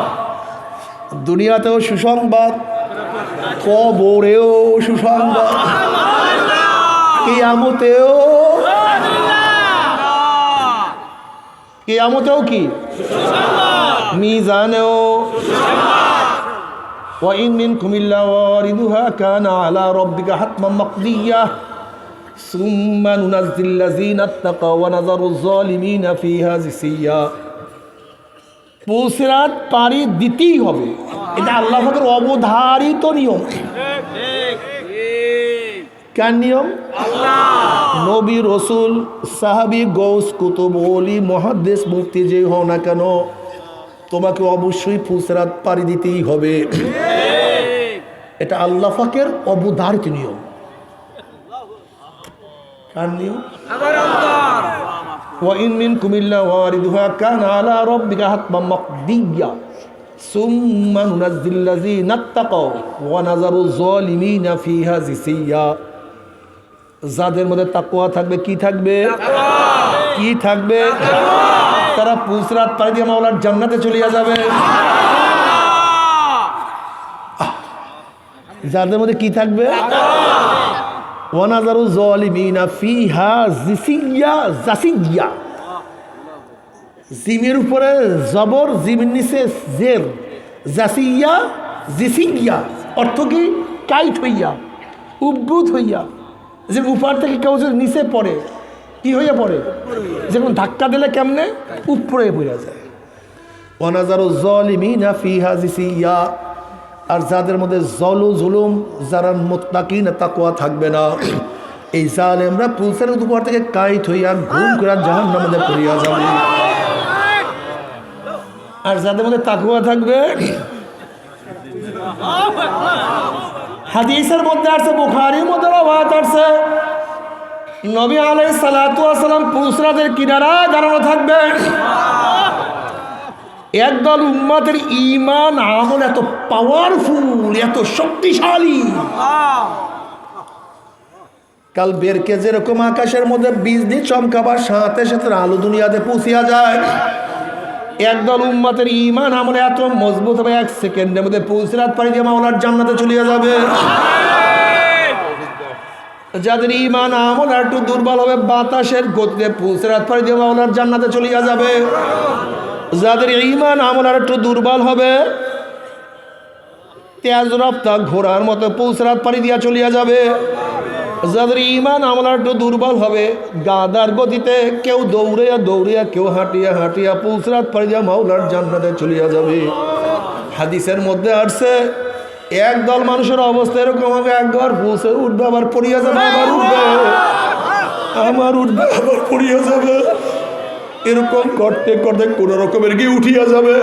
দুনিয়াতেও সুসংবাদ, কবরেও সুসংবাদ, কিয়ামতেও কি মিজানেও। ওয়া ইন মিনকুম ইল্লা ওয়ারিদুহা কানা আলা রাব্বিকা হাতমান মাকদিয়্যা সুম্মা নুনাজ্জিল লাযিনা ইত্তাকাও ওয়া নাযারুয যালিমিনা ফিহা জিসিয়্যা। পুলসিরাত পাড়ি দিতেই হবে, এটা আল্লাহ পাকের অবধারিত নিয়ম। কার নিয়ম? নবী, রসুল, সাহাবী, গৌস, কুতুব, ওলি, মুহাদ্দিস, মুফতি যে হও না কেন, তোমাকে অবশ্যই পুলসিরাত পাড়ি দিতেই হবে। এটা আল্লাহ পাকের অবধারিত নিয়ম। কার নিয়ম? ওয়া ইন মিনকুম ইল্লা ওয়ারিদুহা কানা আলা রাব্বিকা হাতমান মাকদিয়্যা সুম্মা নুনাজ্জিল লাযিনা ইত্তাকাও ওয়া নাযারুয যালিমিনা ফিহা জিসিয়্যা। যাদের মধ্যে তাকওয়া থাকবে, কি থাকবে? কি থাকবে? তারা পুলসিরাত পাড়ি দিয়ে মাওলার জান্নাতে চলে যাবে। যাদের মধ্যে কি থাকবে? ওয়া নাযারুয যালিমিনা ফিহা জিসিয়্যা। জাসিয়্যা, জিমের উপরে জবর, জিমের নিচে জের। জাসিয়্যা, জিসিয়্যা অর্থ কি? কাইট হইয়া, উদ্ভূত হইয়া। যে উপর থেকে কেউ যদি নিচে পড়ে, কি হইয়া পড়ে? যেমন ধাক্কা দিলে কেমনে উপরে পড়ে যায়। ওয়া নাযারুয যালিমিনা ফিহা জিসিয়্যা। আর যাদের মধ্যে জুলুম, যারা মুত্তাকিন তাকওয়া থাকবে না, এই জালেমরা পুলসিরাত উপর থেকে কাইট হইয়া ঘুম করে জাহান্নামের মধ্যে পড়িয়া যাবে। আর যাদের মধ্যে তাকওয়া থাকবে, হাদিসের মধ্যে আসছে, বুখারীর মধ্যে রওয়ায়াত আসছে, নবী আলাইহিস সালাতু ওয়াস সালাম পুলসিরাতের কিনারায় দাঁড়ানো থাকবে। একদল উম্মতের ঈমান আমল এত পাওয়ারফুল, এত শক্তিশালী, কাল বেরকে যেরকম আকাশের মধ্যে বিজলি চমকাবার সাথে সাথে আলো দুনিয়াতে পৌঁছিয়া যায়, একদল উম্মতের ঈমান আমলে এত মজবুত হবে, 1 সেকেন্ডের মধ্যে পুলসিরাত পাড়ি দিয়ে মাওলার জান্নাতে চলিয়া যাবে। যাদের ঈমান আমল একটু দুর্বল হবে, বাতাসের গতিতে পুলসিরাত পাড়ি দিয়ে মাওলার জান্নাতে চলিয়া যাবে। যাদের ঈমান আমল আর একটু দুর্বল হবে, তেজ রফতা ঘোড়ার মতো পুলসিরাত পাড়ি দিয়া চলিয়া যাবে। যাদের ঈমান আমল আর একটু দুর্বল হবে, গাদার গতিতে কেউ দৌড়িয়া দৌড়িয়া, কেউ হাঁটিয়া হাঁটিয়া পুলসিরাত পাড়ি দিয়া মাওলার জান্নাতে চলিয়া যাবে। হাদিসের মধ্যে আসছে, একদল মানুষের অবস্থা এরকম হবে, একবার পৌঁছে উঠবে, আবার পড়িয়া যাবে, আবার উঠবে, আবার উঠবে, আবার পড়িয়া যাবে। এরকম করতে করতে কোন রকমের কি উঠিয়া যাবে।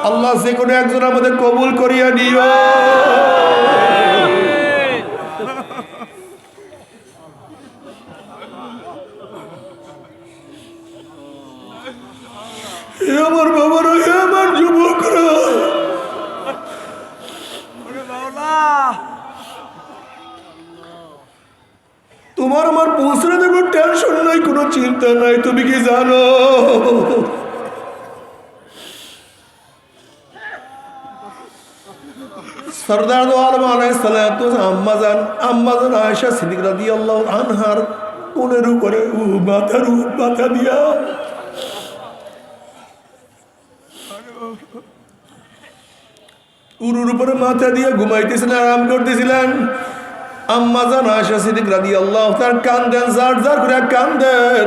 আল্লাহ যে কোনো একজন আমাদের কবুল করিয়া নিও। আমার বাবারা, আমার যুবকরা, তোমার আমার পুলসিরাতে কোনো টেনশন নাই, কোনো চিন্তা নাই। তুমি কি জানো, সরদার দো আলম আলাইহিস সালাতু আম্মাজান আয়েশা সিদ্দিকা রাদিয়াল্লাহু আনহার কোলের উপরে মাথা দিয়া উরুর উপরে মাথা দিয়ে ঘুমাইতেছিলেন, আরাম করতেছিলেন। আম্মাজান আয়েশা সিদ্দিকা রাদিয়াল্লাহু তার কান্দেন, জার জার করে কান্দেন,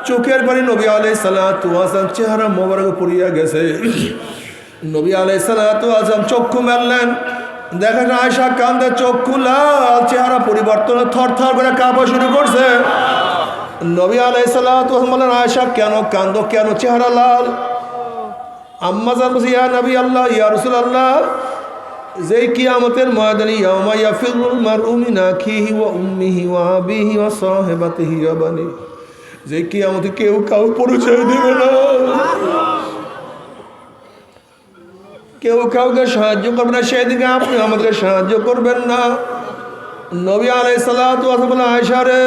চোখের পানি নবী আলাইহিস সালাতু ওয়াসালাম চেহারা মোবারক পড়িয়া গেছে। নবী আলাইহিস সালাতু ওয়াসালাম চক্ষু মেললেন, দেখেন আয়েশা কান্দে, চক্ষু লাল, চেহারা পরিবর্তন, থরথর করে কাঁপা শুরু করছে। নবী আলাইহিস সালাতু ওয়াসালাম বলেন, আয়েশা কেন কান্দো, কেন চেহারা লাল? আম্মাজান বলছে, ইয়া নবী আল্লাহ, ইয়া রাসূলুল্লাহ, যেই কিয়ামতের ময়দানে ইয়াউমা ইয়াফিরুল মারউ মিন আখিহি ওয়া উম্মিহি ওয়া আবিহি ওয়া সাহিবাতিহি ওয়া বানি, যেই কিয়ামতে কেউ কাউ পরিচয় দেবে না, কেউ কাউকে সাহায্য করবে না, সেদিকে আপনি আমাদেরকে সাহায্য করবেন না। নবী আলাইহিস সালাতু ওয়াস সালাম বলেন, আয়েশা রে,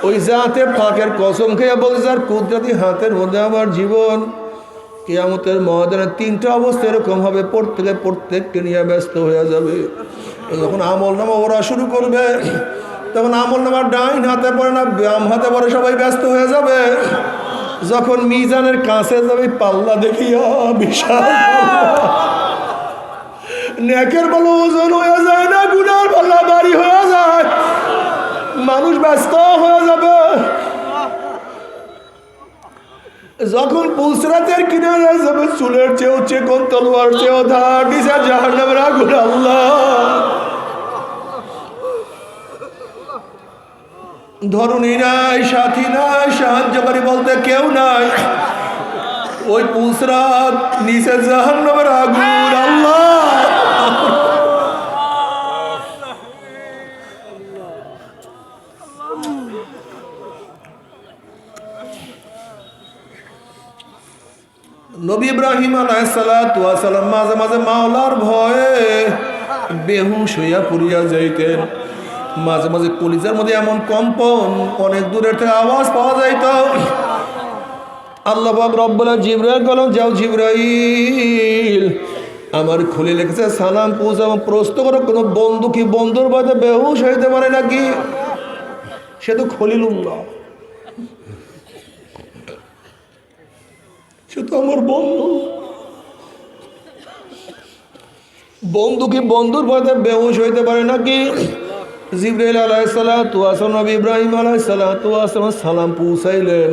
ওই জাতে পাকের কসম খেয়ে বলছে, আর কুদরতি হাতের মধ্যে আমার জীবন, কিয়ামতের ময়দানে তিনটা অবস্থা এরকম হবে, প্রত্যেককে নিয়ে ব্যস্ত হয়ে যাবে। যখন আমল নামা ওরা শুরু করবে, তখন আমল নামার ডাইন হাতে পড়ে না বাম হাতে পড়ে সবাই ব্যস্ত হয়ে যাবে। যখন মিজানের কাছে যাবে পাল্লা দেখিয়া বিশাল নেকের বলো ওজন হয়ে যায় না, গুনার পাল্লা বাড়ি হয়ে যায়, মানুষ ব্যস্ত হয়ে যাবে। যখন পুলসরাতের কিনারে যাবে, চুলের চেয়েও চেকন, তলোয়ার চেয়েও ধার, নিচে জাহান্নামের আগুন। আল্লাহ, ধরুনি নাই, সাথী নাই, সাহায্যকারী বলতে কেউ নাই। ওই পুলসরাত, নিচে জাহান্নামের আগুন। আল্লাহ, নবী ইব্রাহিম আলাইহিস সালাতু ওয়াস সালাম মাঝে মাঝে মাওলার ভয়ে বেহুশ হইয়া পড়িয়া যাইতেন। মাঝে মাঝে কলিজার মধ্যে এমন কম্পন, অনেক দূরের থেকে আওয়াজ পাওয়া যাইত। আল্লাহ পাক রব্বুল জিবরাইল বলেন, যাও জিবরাইল, আমার খুলে লেগেছে সালাম পৌঁছাও, প্রশ্ন করো কোনো বন্ধু কি বন্ধুর বাদে বেহুশ হইতে পারে নাকি? সে তো খলিলুল্লাহ, সে তো আমার বন্ধু। বন্ধু কি বন্ধুর বাদে বেহুশ হইতে পারে নাকি? জিবরাইল আলাইহিস সালাতু ওয়াস সালাম নবী ইব্রাহিম আলাইহিস সালাতু ওয়াস সালাম সালাম পৌঁছাইলেন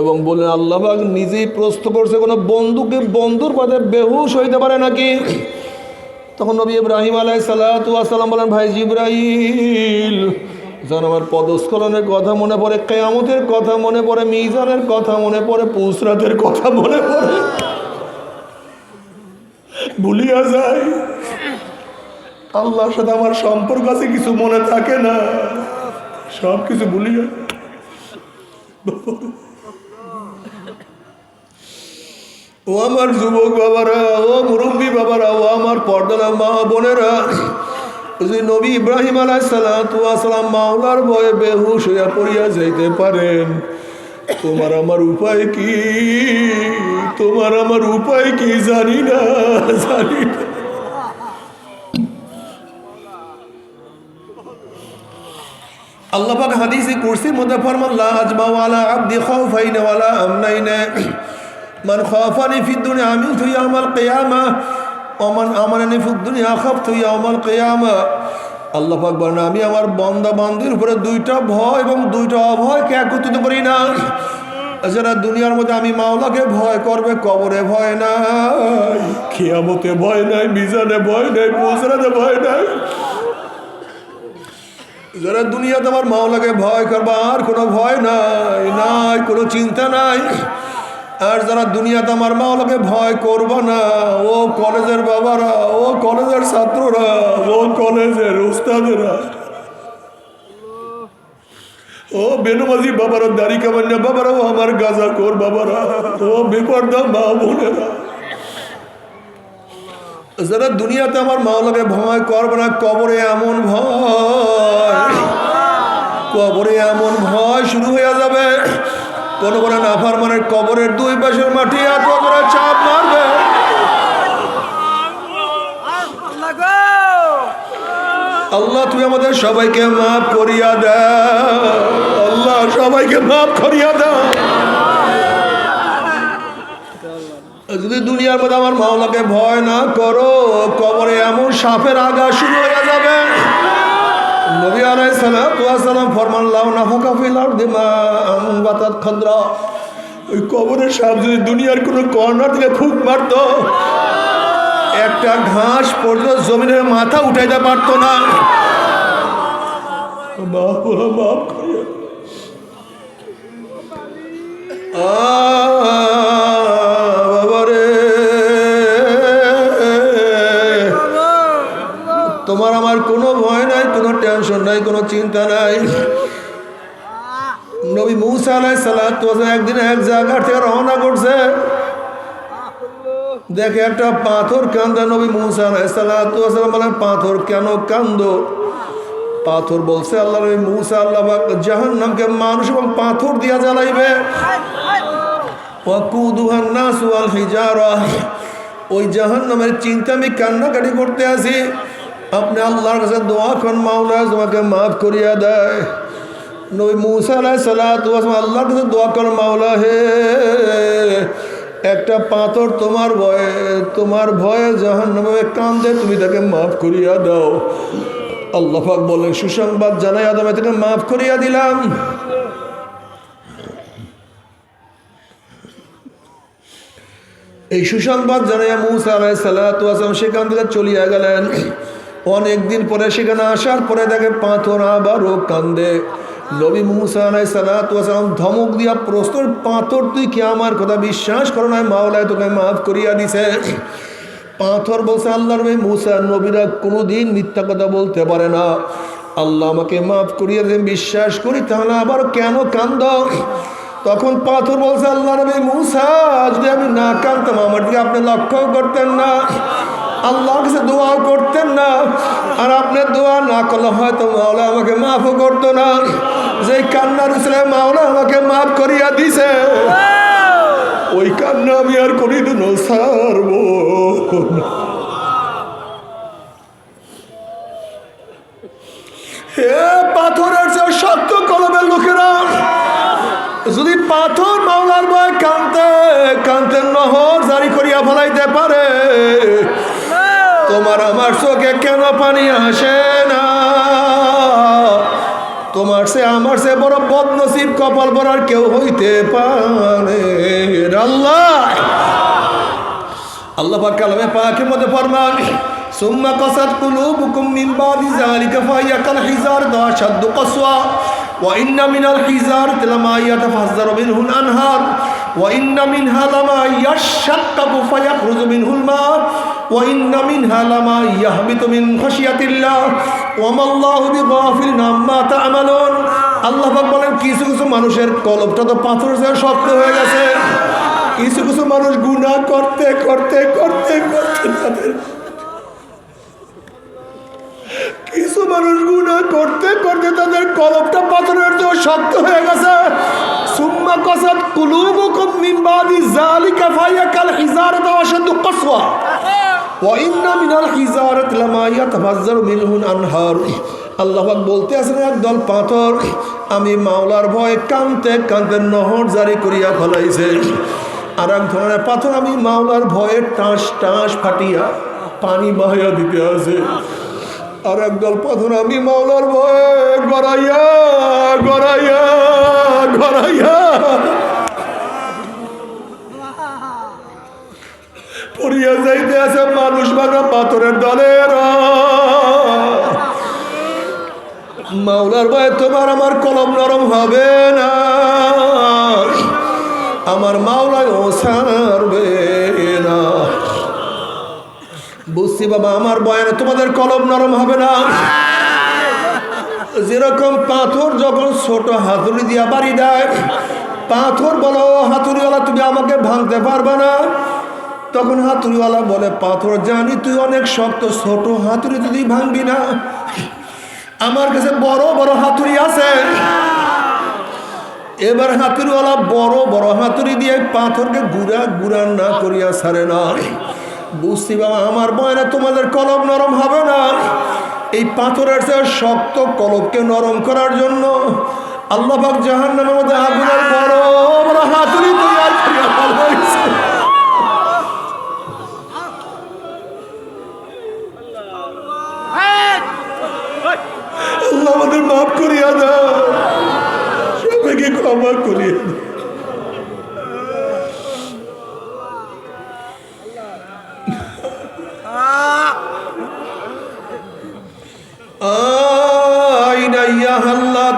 এবং বললেন, আল্লাহ পাক নিজেই প্রশ্ন করছে কোনো বন্ধুকে বন্ধুর বাদে বেহুশ হইতে পারে নাকি? তখন নবী ইব্রাহিম আলাইহিস সালাতু ওয়াস সালাম বলেন, ভাই জিবরাইল, যেন আমার পদস্খলনের কথা মনে পড়ে, কিয়ামতের কথা মনে পড়ে, মিজানের কথা মনে পড়ে, পুসরাতের কথা মনে পড়ে, ভুলিয়া যায়। আল্লাহর সাথে আমার সম্পর্ক আছে, কিছু মনে থাকে না, সব কিছু ভুলিয়া। ও আমার যুবক বাবারা, ও মুরব্বী বাবারা, ও আমার পর্দার মা বোনেরা, যদি নবী ইব্রাহিম আলাইহিস সালাতু ওয়াস সালাম মাওলার ভয়ে বেহুশ হইয়া পড়িয়া যাইতে পারেন, তোমার আমার উপায় কি? তোমার আমার উপায় কি? জানি না, জানি না। আল্লাহ পাক হাদিসে কুরসির মধ্যে ফরমান, লা আজমাউ আলা আবদি খাউফাইন ওয়ালা আমনাইন, মান খাফানি ফিদ দুনিয়া আমিনতু ইয়াউমাল কিয়ামা ওয়া মান আমানানি ফিদ দুনিয়া খাফতু ইয়াউমাল কিয়ামা। আল্লাহ পাক বলেন, আমি আমার বান্দা বান্দির উপরে দুইটা ভয় এবং দুইটা অভয়কে একত্রিত করি না। যারা দুনিয়ার মধ্যে আমি মাওলাকে ভয় করবে, কবরে ভয় নাই, কিয়ামতে ভয় নাই, মিজানে ভয় নাই, পুসরাতে ভয় নাই। যারা দুনিয়াতে আমার মাওলাকে ভয় করবে, আর কোনো ভয় নাই, নাই কোনো চিন্তা নাই। আর যারা দুনিয়াতে আমার মাওলাকে ভয় করবে না, ও কলেজের বাবারা, ও কলেজের ছাত্ররা, ও কলেজের উস্তাদেরা, ও বেনমাজি বাবারা, দাড়ি কামান্না বাবারা, ও আমার গাঁজাখোর বাবারা, ও বেপরদা মা বোনেরা, যারা দুনিয়াতে আমার মাওলাকে ভয় করবে না, কবরে এমন ভয়, কবরে এমন ভয় শুরু হয়ে যাবে, কোন কোন নাফরমানের কবরের দুই পাশের মাটি এত করে চাপ মারবে। আল্লাহ তুমি আমাদের সবাইকে মাফ করিয়া দাও, আল্লাহ সবাইকে মাফ করিয়া দাও। যদি দুনিয়ার মধ্যে আমার মাওলাকে ভয় না করো, কবরে এমন সাপের আগা শুরু হয়ে যাবে। নবী আলাইহিস সালাতু ওয়াস সালাম ফরমান, লাউ নাফাকা ফিল আরদি মা আনবাতাত খাদরা, ওই কবরের সাপ যদি দুনিয়ার কোনো কর্নার থেকে ফুঁক মারত, একটা ঘাস পর্যন্ত জমিনের মাথা উঠাইতে পারতো না। মাফ করিয়া বাবারে, তোমার আমার কোনো ভয় নাই, কোনো টেনশন নাই, কোনো চিন্তা নাই। নবী মুসা আলাইহিস সালাতু ওয়াস সালাম একদিন এক জায়গা থেকে রওনা করছে, দেখে একটা পাথর কান্দে। নবী মুসা আলাইহিস সালাতু ওয়াস সালাম বলেন, পাথর কেন কান্দো? পাথর বলছে আল্লাহ নবী মুসা আল্লাহ পাক জাহান্নামকে মানুষ এবং পাথর দিয়া জ্বালাইবে ওয়াকুদুহান নাস ওয়াল হিজারা ওই জাহান্নামের চিন্তা আমি কান্নাকাটি করতে আসি আপনি আল্লাহর কাছে দোয়া করেন মাওলা তোমাকে মাফ করিয়া দেয় নবী মুসা আলাইহিস সালাতু ওয়াস সালাম আল্লাহর কাছে দোয়া করেন মাওলা হে একটা পাথর তোমার ভয়ে জাহান্নামে কান্দে তুমি তাকে মাফ করিয়া দাও আল্লাহ পাক বলেন সুসংবাদ জানাই আদমে তাকে মাফ করিয়া দিলাম এই সুসংবাদ জানাইয়া মুসা আলাইহিস সালাতু ওয়াস সালাম সেখান থেকে চলিয়া গেলেন অনেক দিন পরে সেখানে আসার পরে দেখে পাথর আবারও কান্দে নবী মুসা আলাইহিস সালাতু ওয়াস সালাম ধমক দিয়া প্রশ্ন পাথর তুই কি আমার কথা বিশ্বাস করো না মাওলা তোকে মাফ করিয়া দিছে পাথর বলছে আল্লাহর নবী মুসা নবীরা কোনোদিন মিথ্যা কথা বলতে পারে না আল্লাহ আমাকে মাফ করিয়া দেন বিশ্বাস করি তাহলে আবার কেন কান্দ তখন পাথর বলছে আল্লাহ নবী মুসা যদি আমি না কাঁদতাম আমার দিকে আপনি লক্ষ্য করতেন না আল্লাহর কাছে দোয়া করতেন না আর আপনি দোয়া না করলে হয়তো মাওলা আমাকে মাফও করতো না যে কান্নার উসলে মাওলা আমাকে মাফ করিয়া দিছে ওই কান্না আমি আর কোনোদিন ছাড়বো হে পাথরের চেয়ে শক্ত কলমের লোকেরা যদি পাথর মাওলার ভয় কানতে নহর জারি করিয়া ফেলাইতে পারে তোমার আমার চোখে কেন পানি আসে না তোমার সে আমার সে বড় বদনসিব কপাল ভরার কেউ হইতে পারে আল্লাহ পাক কালামে পাকের মধ্যে ফরমান সুম্মা কাসাত কুলুবুকুম মিন বাদি যালিকা ফাহিয়া কাল হিজার দাশাদ্দু কাসওয়া ওয়া ইন্না মিনাল হিজারতি লামা ইয়াতাফাজ্জারু মিনহুল আনহার ওয়া ইন্না মিনহা লামা ইয়াশাক্কাকু ফায়াখরুজু মিনহুল মা ওয়া ইন্না মিনহা লামা ইয়াহবিতু মিন খাশিয়াতিল্লাহ ওয়া মাল্লাহু বিগাফিলিন আম্মা তা'মালুন আল্লাহ পাক বলেন কিছু কিছু মানুষের কলবটা তো পাথরের চেয়ে শক্ত হয়ে গেছে কিছু কিছু মানুষ গুনাহ করতে করতে করতে করতে তাদের কিছু মানুষ গুনাহ করতে করতে তাদের কলবটা পাথরের চেয়ে শক্ত হয়ে গেছে সুম্মা কাসাত কুলুবুকুম মিন বাদি যালিকা ফাহিয়া কাল হিজারতি ওয়া আশাদ্দু কাসওয়া ওয়া ইন্না মিনাল হিজারতি লামা ইয়াতাফাজ্জারু মিনহুল আনহার আল্লাহ পাক বলতে আছেন একদল পাথর আমি মাওলার ভয়ে কাঁদতে কাঁদতে নহর জারি করিয়া ফেলাইছে আর এক ধরনের পাথর আমি মাওলার ভয়ে টাস টাস ফাটিয়া পানি বহাইয়া দিতে আছে আর একদল পাথর আমি মাওলার ভয়ে গড়াইয়া গড়াইয়া গড়াইয়া পড়িয়া যাইতে আছে মানুষ ভাঙা পাথরের দলের মাওলার ভয়ে তোমার আমার কলম নরম হবে না আমার মাওলায় ছাড়বে না বুঝছি বাবা আমার বয়ানে তোমাদের কলম নরম হবে না যেরকম পাথর যখন ছোট হাতুড়ি দিয়া বাড়ি দেয় পাথর বলো হাতুড়িওয়ালা তুমি আমাকে ভাঙতে পারবে না তখন হাতুড়িওয়ালা বলে পাথর জানি তুই অনেক শক্ত ছোট হাতুড়ি তুই ভাঙবি না আমার কাছে বড় বড় হাতুড়ি আছে এবার হাতুড়িওয়ালা বড় বড় হাতুড়ি দিয়ে পাথরকে গুড়া গুড়া না করিয়া ছাড়ে না বুঝছি বাবা আমার বয়নে তোমাদের কলম নরম হবে না এই পাথরের চেয়ে শক্ত কলবকে নরম করার জন্য আল্লাহ পাক জাহান্নামের মধ্যে আগুনের বড় বড় হাতুড়ি তৈরি করিয়া ফেলেছে আল্লাহ আমাদের মাফ করিয়া দাও সবাইকে ক্ষমা করিয়া দাও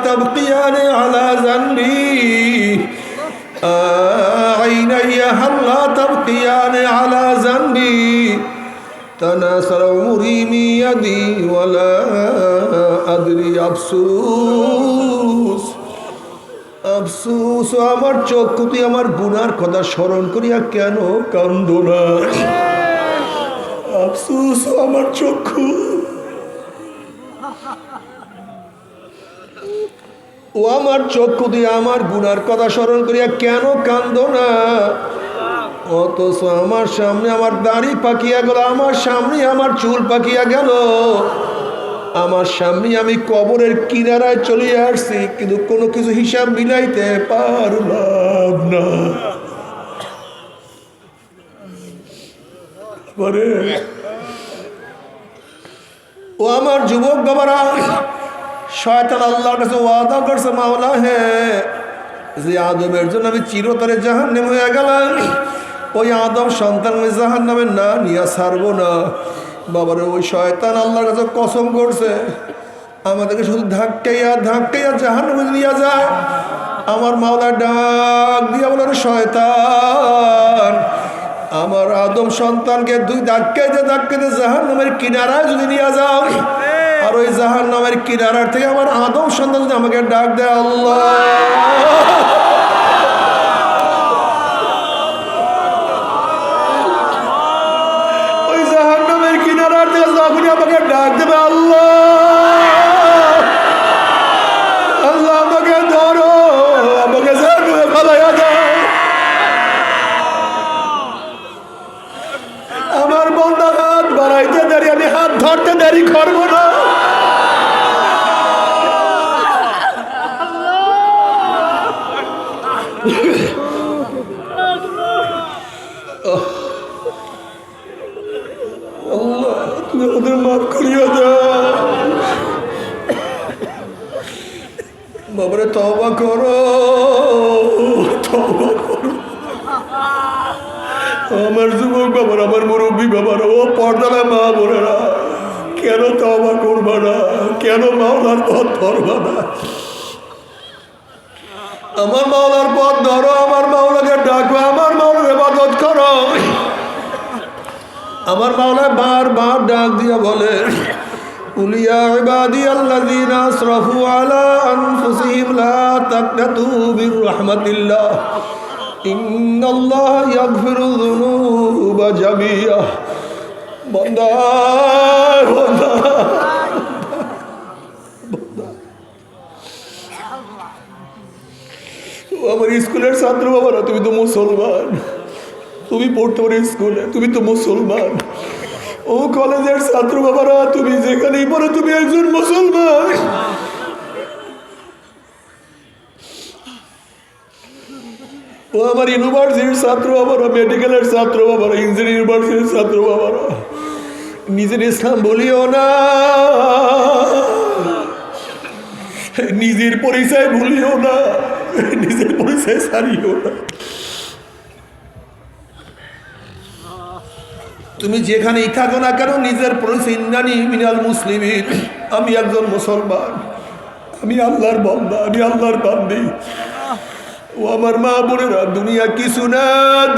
تبقيان على ذنبي عيني هلا تبقيان على ذنبي تناثر أمري من يدي ولا أدري أفسوس أفسوس আমার চক্ষু তুই আমার গুনার কথা স্মরণ করিয়া কেন কান্দো না আফসোস আমার চক্ষু ও আমার চক্ষু দিয়ে আমার গুনার কথা স্মরণ করিয়া কেন কান্দো না? অথচ আমার সামনে আমার দাড়ি পাকিয়া গেল, আমার সামনে আমার চুল পাকিয়া গেল, আমার সামনে আমি কবরের কিনারায় চলে আসছি, কিন্তু কোনো কিছু হিসাব মিলাইতে পারলাম না। ও আমার যুবক বাবারা, শয়তান আল্লাহর কাছে ওয়াদা করছে, মাওলা হে, যে আদমের জন্য আমি চিরতরে জাহান্নাম হয়ে গেলাম, ওই আদম সন্তান আমি জাহান্নামে না নিয়ে ছাড়বো না। বাবারে ওই শয়তান আল্লাহর কাছে কসম করছে, আমাদেরকে শুধু ধাক্কাইয়া ধাক্কাইয়া জাহান্নামে নিয়ে যায়। আমার মাওলা ডাক দিয়া বলে, শয়তান, আমার আদম সন্তানকে দুই ধাক্কাইতে ধাক্কাইতে জাহান্নামের কিনারায় যদি নিয়ে যাও, আর ওই জাহান্নামের কিনারার থেকে আমার আদম সন্তান যদি আমাকে ডাক দেয়, আল্লাহ ওই জাহান্নামের কিনারার থেকে যখনই আমাকে ডাক দেবে, আল্লাহ আল্লাহ আমাকে ধরো, আমাকে জাহান্নামে ফেলাইয়া দাও। আমার বন্ধা হাত বাড়াইতে দেরি, আমি হাত ধরতে দেরি করবো না। আল্লাহ তুমি ওদের মাফ করিয়া দাও। বাবারে তওবা করো, তওবা করো। আমার যুবক বাবার, আমার মুরব্বী বাবার, ও পর্দালা মা বোনেরা, কেন তওবা করবা না? কেন মাওলার পথ ধরবা না? আমার মাওলার পথ ধরো, আমার মাওলাকে ডাকো, আমার মাওলার ইবাদত করো। আমার মাওলা বারবার ডাক দিয়া বলে, কুল ইয়া ইবাদিয়াল্লাযীনা আসরাফু আলা আনফুসিহিম লা তাকনাতু মির রাহমাতিল্লাহ ইন্নাল্লাহা ইয়াগফিরুয যুনুবা জামিআ। বান্দা বান্দা, আমার স্কুলের ছাত্র বাবারা, তুমি তো মুসলমান, তুমি পড়তে পারো স্কুলে, তুমি তো মুসলমান। ও কলেজের ছাত্র বাবারা, তুমি যেখানেই পড়ো তুমি একজন মুসলমান। ও আমার ইউনিভার্সিটির ছাত্র বাবারা, মেডিকেলের ছাত্র বাবারা, ইঞ্জিনিয়ারিং ইউনিভার্সিটির ছাত্র বাবারা, নিজের ইসলাম বলিও না, নিজের পরিচয় ভুলিও না, নিজের পরিচয় ছাড়িও না। তুমি যেখানেই থাকো না কেন, নিজের পরিচয় ইন্নানি মিনাল মুসলিমিন, আমি একজন মুসলমান, আমি আল্লাহর বান্দা, আমি আল্লাহর বান্দি। ও আমার মা বোনেরা, দুনিয়া কিছু না,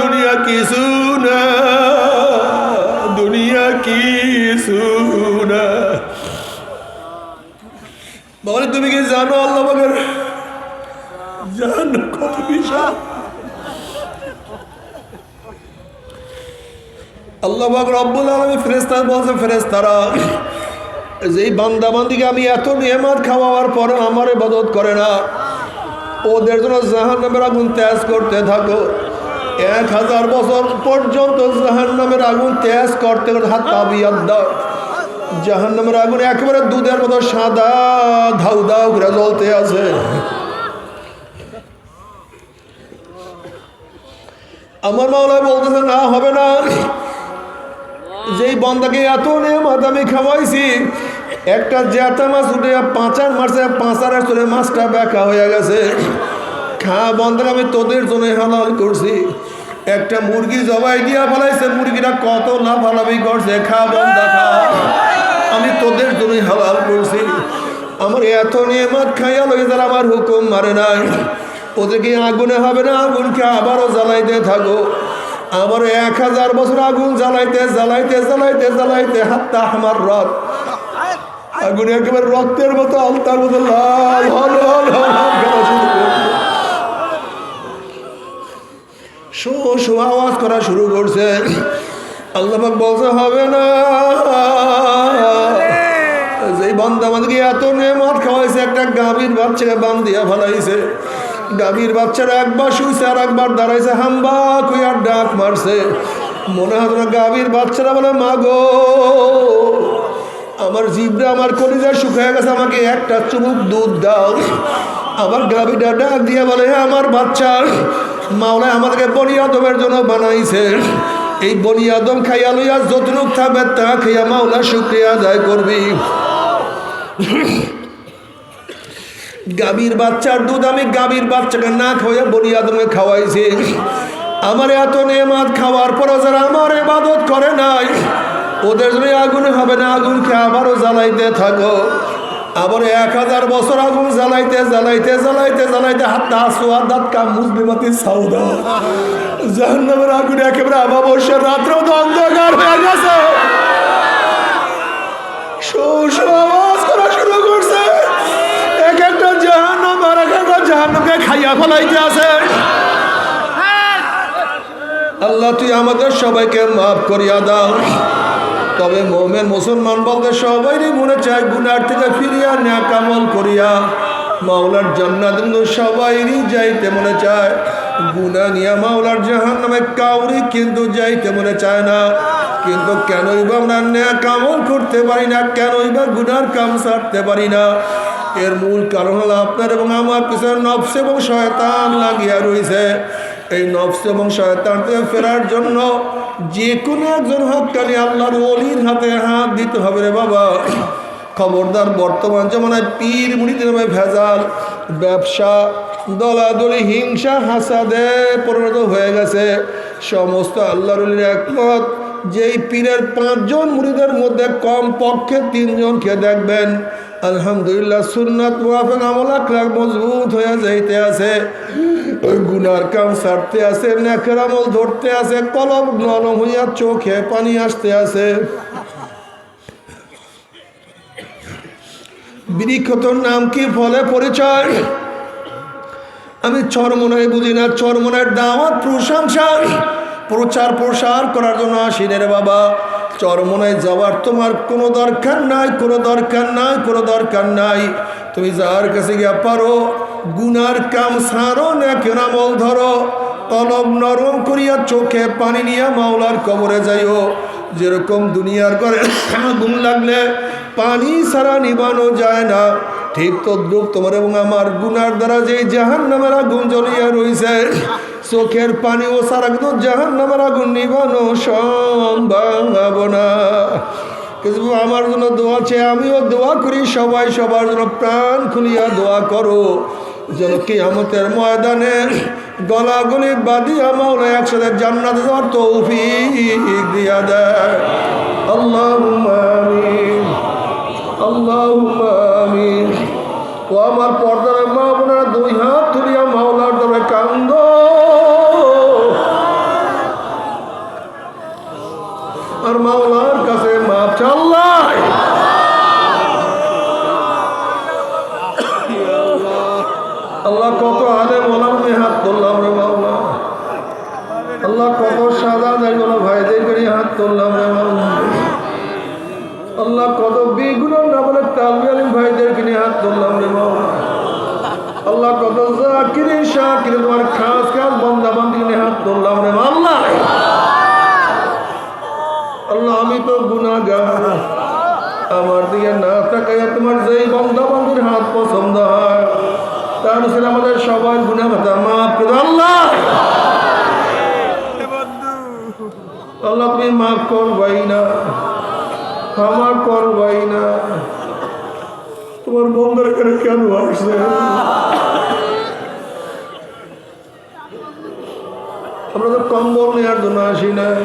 দুনিয়া কিছু না, দুনিয়া কিছু না। বলে তুমি কি জানো আল্লাহ পাকের জানো কত বিশাল? আল্লাহ পাক রব্বুল আলামিন ফেরেশতাদের বলছে, ফেরেশতারা, যেই বান্দা বান্দিকে আমি এত নিয়ামত খাওয়াবার পরে আমার ইবাদত করে না, ওদের জন্য জাহান্নামের আগুন তেজ করতে থাকো। 1000 বছর পর্যন্ত জাহান্নামের আগুন তেজ করতে করতে হাত তাবিয়াদ দাও। জাহান্নামের আগুন একেবারে দুধের মতো সাদা ধাউ ধাউ করে জ্বলতে আছে। আমার মাওলা বলতেছে, না হবে না, যেই বান্দাকে এত নিয়ামত আমি খাওয়াইছি, একটা জ্যাঠা মাছ উঠে পাঁচার মারছে, পাঁচারের চলে মাছটা বেঁকা হয়ে গেছে। খা বান্দাকে আমি তোদের জন্য হালাল করছি। একটা মুরগি জবাই দিয়া ফেলাইছে, মুরগিটা কত লাফালাফি করছে, খা বান্দা খা, আমি তোদের জন্য হালাল করছি। আমার এত নিয়ামত খাইয়া লই যারা আমার হুকুম মারে নাই, ওদেরকে আগুনে হবে না, আগুনকে আবারও জ্বালাইতে থাকো। আবার 1000 বছর আগুন জ্বালাইতে জ্বালাইতে জ্বালাইতে জ্বালাইতে হাত্তা আমার রথ আগুন একেবারে রক্তের মতো আলতার মতো লাল হল হল শো শো আওয়াজ করা শুরু করছে। আল্লাহ পাক বলতে হবে না, যেই বান্দা আমাদেরকে এত নেয়ামত খাওয়াইছে, একটা গাভীর বাচ্চাকে বান দিয়া ফেলাইছে। গাভীর বাচ্চারা একবার শুইছে আর একবার দাঁড়াইছে, হাম্বা কুইয়ার ডাক মারছে। মনে হয় না গাভীর বাচ্চারা বলে, মা গো আমার জিভটা আমার কলিজা শুকিয়ে গেছে, আমাকে একটা চুমুক দুধ দাও। আমার গাভীটা ডাক দিয়ে বলে, আমার বাচ্চা মাওলা আমাদেরকে বনি আদমের জন্য বানাইছে, এই বনি আদম খাইয়া লইয়া যতটুক থাকবে তা খাইয়া মাওলা শুকরিয়া আদায় করবি। গাভীর বাচ্চার দুধ আমি গাভীর বাচ্চাকে না খাওয়াইয়া বনি আদমে খাওয়াইছি। আমার এত নেয়ামত খাওয়ার পরও যারা আমার ইবাদত করে নাই, ওদের জন্য আগুন হবে না, আগুনকে আবারও জ্বালাইতে থাকো। আবার 1000 বছর আগুন জ্বালাইতে জ্বালাইতে জ্বালাইতে জ্বালাইতে হাতটা আসোয়ার দাঁত কাম মুসলিমাতি সাউদা জাহান্নামের আগুন একেবারে অমাবস্যার রাত্রেও তো অন্ধকার হয়ে গেছে। আওয়াজ করা শুরু করছে, এক একটা জাহান্নাম আর এক একটা জাহান্নামকে খাইয়া ফেলাইতে আছে। আল্লাহ তুই আমাদের সবাইকে মাফ করিয়া দাও। তবে মুমিন মুসলমান বলতে সবাইরই মনে চায় গুনার থেকে ফিরিয়া নেক আমল করিয়া মাওলার জান্নাত সবাইরই যাইতে মনে চায়। গুনাহ নিয়ে মাওলার জাহান্নামে কাউরি কিন্তু যাইতে মনে চায় না। কিন্তু কেনই বা আমরা নেক আমল করতে পারি না, কেনই বা গুনার কাম ছাড়তে পারি না? এর মূল কারণ হলো আপনার এবং আমার পিছনে নফস এবং শয়তান লাগিয়া রয়েছে। এই নফস এবং শয়তান থেকে ফেরার জন্য যে কোনো একজন হক্কানি আল্লাহর ওলির হাতে হাত দিতে হবে রে বাবা। খবরদার, বর্তমান জমানায় পীর মুরিদের নামে ভেজাল, ব্যবসা, দলাদলি, হিংসা, হাসাদে পরিণত হয়ে গেছে। সমস্ত আল্লাহর ওলির একমত, যেই পীরের 5 জন মুরিদের মধ্যে কম পক্ষে 3 জনকে দেখবেন আলহামদুলিল্লাহ সুন্নাত মুআফিক আমল আখলাক মজবুত হয়ে যাইতে আছে, ওই গুনার কাম ছাড়তে আছে, নেকের আমল ধরতে আছে, কলব নরম হইয়া চোখে পানি আসতে আছে। বৃক্ষতর নাম কি, ফলে পরিচয়? আমি চরমনায় বুঝি না। চরমনার দাওয়াত প্রশংসা প্রচার প্রসার করার জন্য আসি রে বাবা। চরমনায় যাওয়ার তোমার কোনো দরকার নাই, কোনো দরকার নাই, কোনো দরকার নাই। তুমি যার কাছে গিয়া পারো গুনার কাম ছাড়ো, নেকের আমল ধরো, কলব নরম করিয়া চোখে পানি নিয়ে মাওলার কবরে যাইও। যেরকম দুনিয়ার ঘরে আগুন লাগলে পানি ছাড়া নিবানো যায় না, ঠিক তদ্রুপ তোমার এবং আমার গুনার দ্বারা যে জাহান্নামের আগুন জ্বলিয়া রইছে, চোখের পানি ও সারা কিন্তু জাহান্নামের আগুন নিবানো সম্ভব না। কিন্তু আমার জন্য দোয়া চেয়ে আমিও দোয়া করি, সবাই সবার জন্য প্রাণ খুলিয়া দোয়া করো যেন কিয়ামতের ময়দানে গলাগলি বাঁধিয়া মাওলা একসাথে জান্নাতে যাওয়ার তৌফিক দিয়া দেয়। আল্লাহুম্মা আমিন, আল্লাহুম্মা আমিন। ও আমার পর্দার মা বোনেরা, 2 হাত তুলিয়া মাওলার দরবারে কান্দো। আর মাওলার কাছে মাপ চাও। আল্লাহ কত আলেম ওলামা হাত তুললাম রে মাওলা। আল্লাহ কত সাদা দাড়িওয়ালা ভাইদের হাত তুললাম রে মাওলা। আল্লাহ কত বেগুনার না বলে তালবি আলিম ভাইদেরকে নিয়ে হাত তুললাম রে মাওলা। আল্লাহ কত জাকিরে শাকিরে তোমার খাস খাস বান্দা বান্দি নিয়ে হাত তুললাম রে মাওলা। আল্লাহ আমি তো গুনাহগার, আমার দিকে না তাকাইয়া তোমার যেই বান্দা বান্দির হাত পছন্দ হয় তার অনুসারে আমাদের সবার গুনাহ ভাতা মাফ করে আল্লাহ। আল্লাহ তুমি মাফ করবাই না, ক্ষমা করবাই না। তোমার বন্ধুর এখানে কেন আসছে? আমরা তো কম্বল নেওয়ার জন্য আসি নাই,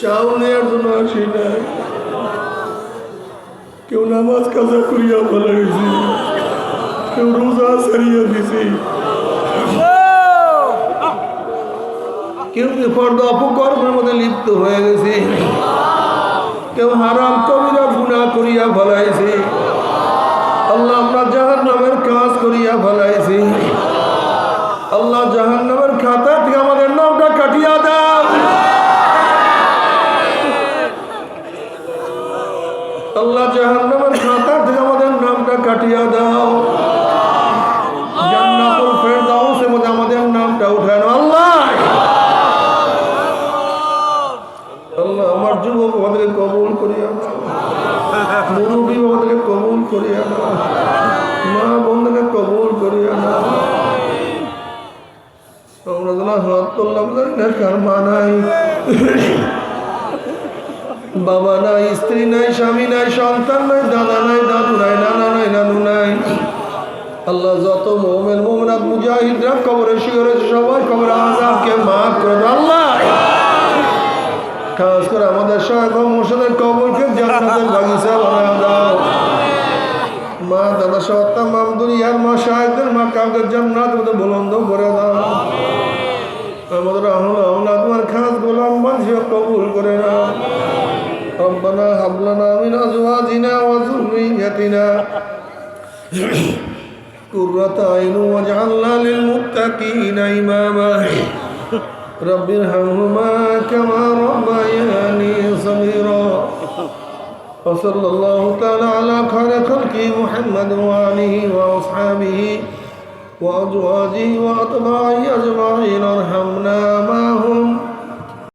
চাও নেওয়ার জন্য আসি নাই। কেউ নামাজ কাজা করিয়া ফেলাইছি, কেউ রোজা ছাড়িয়া দিছি, কেউ বেপরদা অপকর্মের মধ্যে লিপ্ত হয়ে গেছে, কেউ হারাম কবিরা গুনাহ করিয়া ফেলাইছে। আল্লাহ আমরা জাহান্নামের কাজ করিয়া ফেলাইছি। আল্লাহ জাহান্নামের খাতা থেকে আমাদের নামটা কাটিয়া দাও। দাও, জান্নাতুল ফেরদাউসের মধ্যে আমাদের নামটা উঠানো আল্লাহ। আল্লাহ আমার যুবক আমাদেরকে কবুল করিয়া নাও, মুরব্বী আমাদেরকে কবুল করিয়া নাও, মা বোনদেরকে কবুল করিয়া নাও। আমরা যেন হাত তুললাম না, কার মা নাই, বাবা নাই, স্ত্রী নাই, স্বামী নাই, সন্তান নাই, দাদা নাই, দাদু নাই, নানা নাই, নানু নাই। আল্লাহ যত মুমিন মুমিনাত মুজাহিদরা কবরে শুয়ে রয়েছে সবাই কবরে আযাবকে মাফ করে দাও আল্লাহ। খাস করে আমাদের শায়খ মুর্শিদের কবরকে জান্নাতের বাগিচা বানায় দাও। মা দাদা সহ তামাম দুনিয়ার মা শায়খদের মা কাউকে জান্নাতের মধ্যে বুলন্দ করে দাও। আমাদের আহমদ তোমার খাস গোলাম বানিয়ে কবুল করে নাও। ربنا هب لنا من أزواجنا وذريتنا قرة أعين واجعلنا للمتقين إماما رب ارحمهما كما ربياني صغيرا وصلى الله تعالى على خير خلقه محمد وآله وأصحابه وأزواجه وأتباعه أجمعين ارحمنا معهم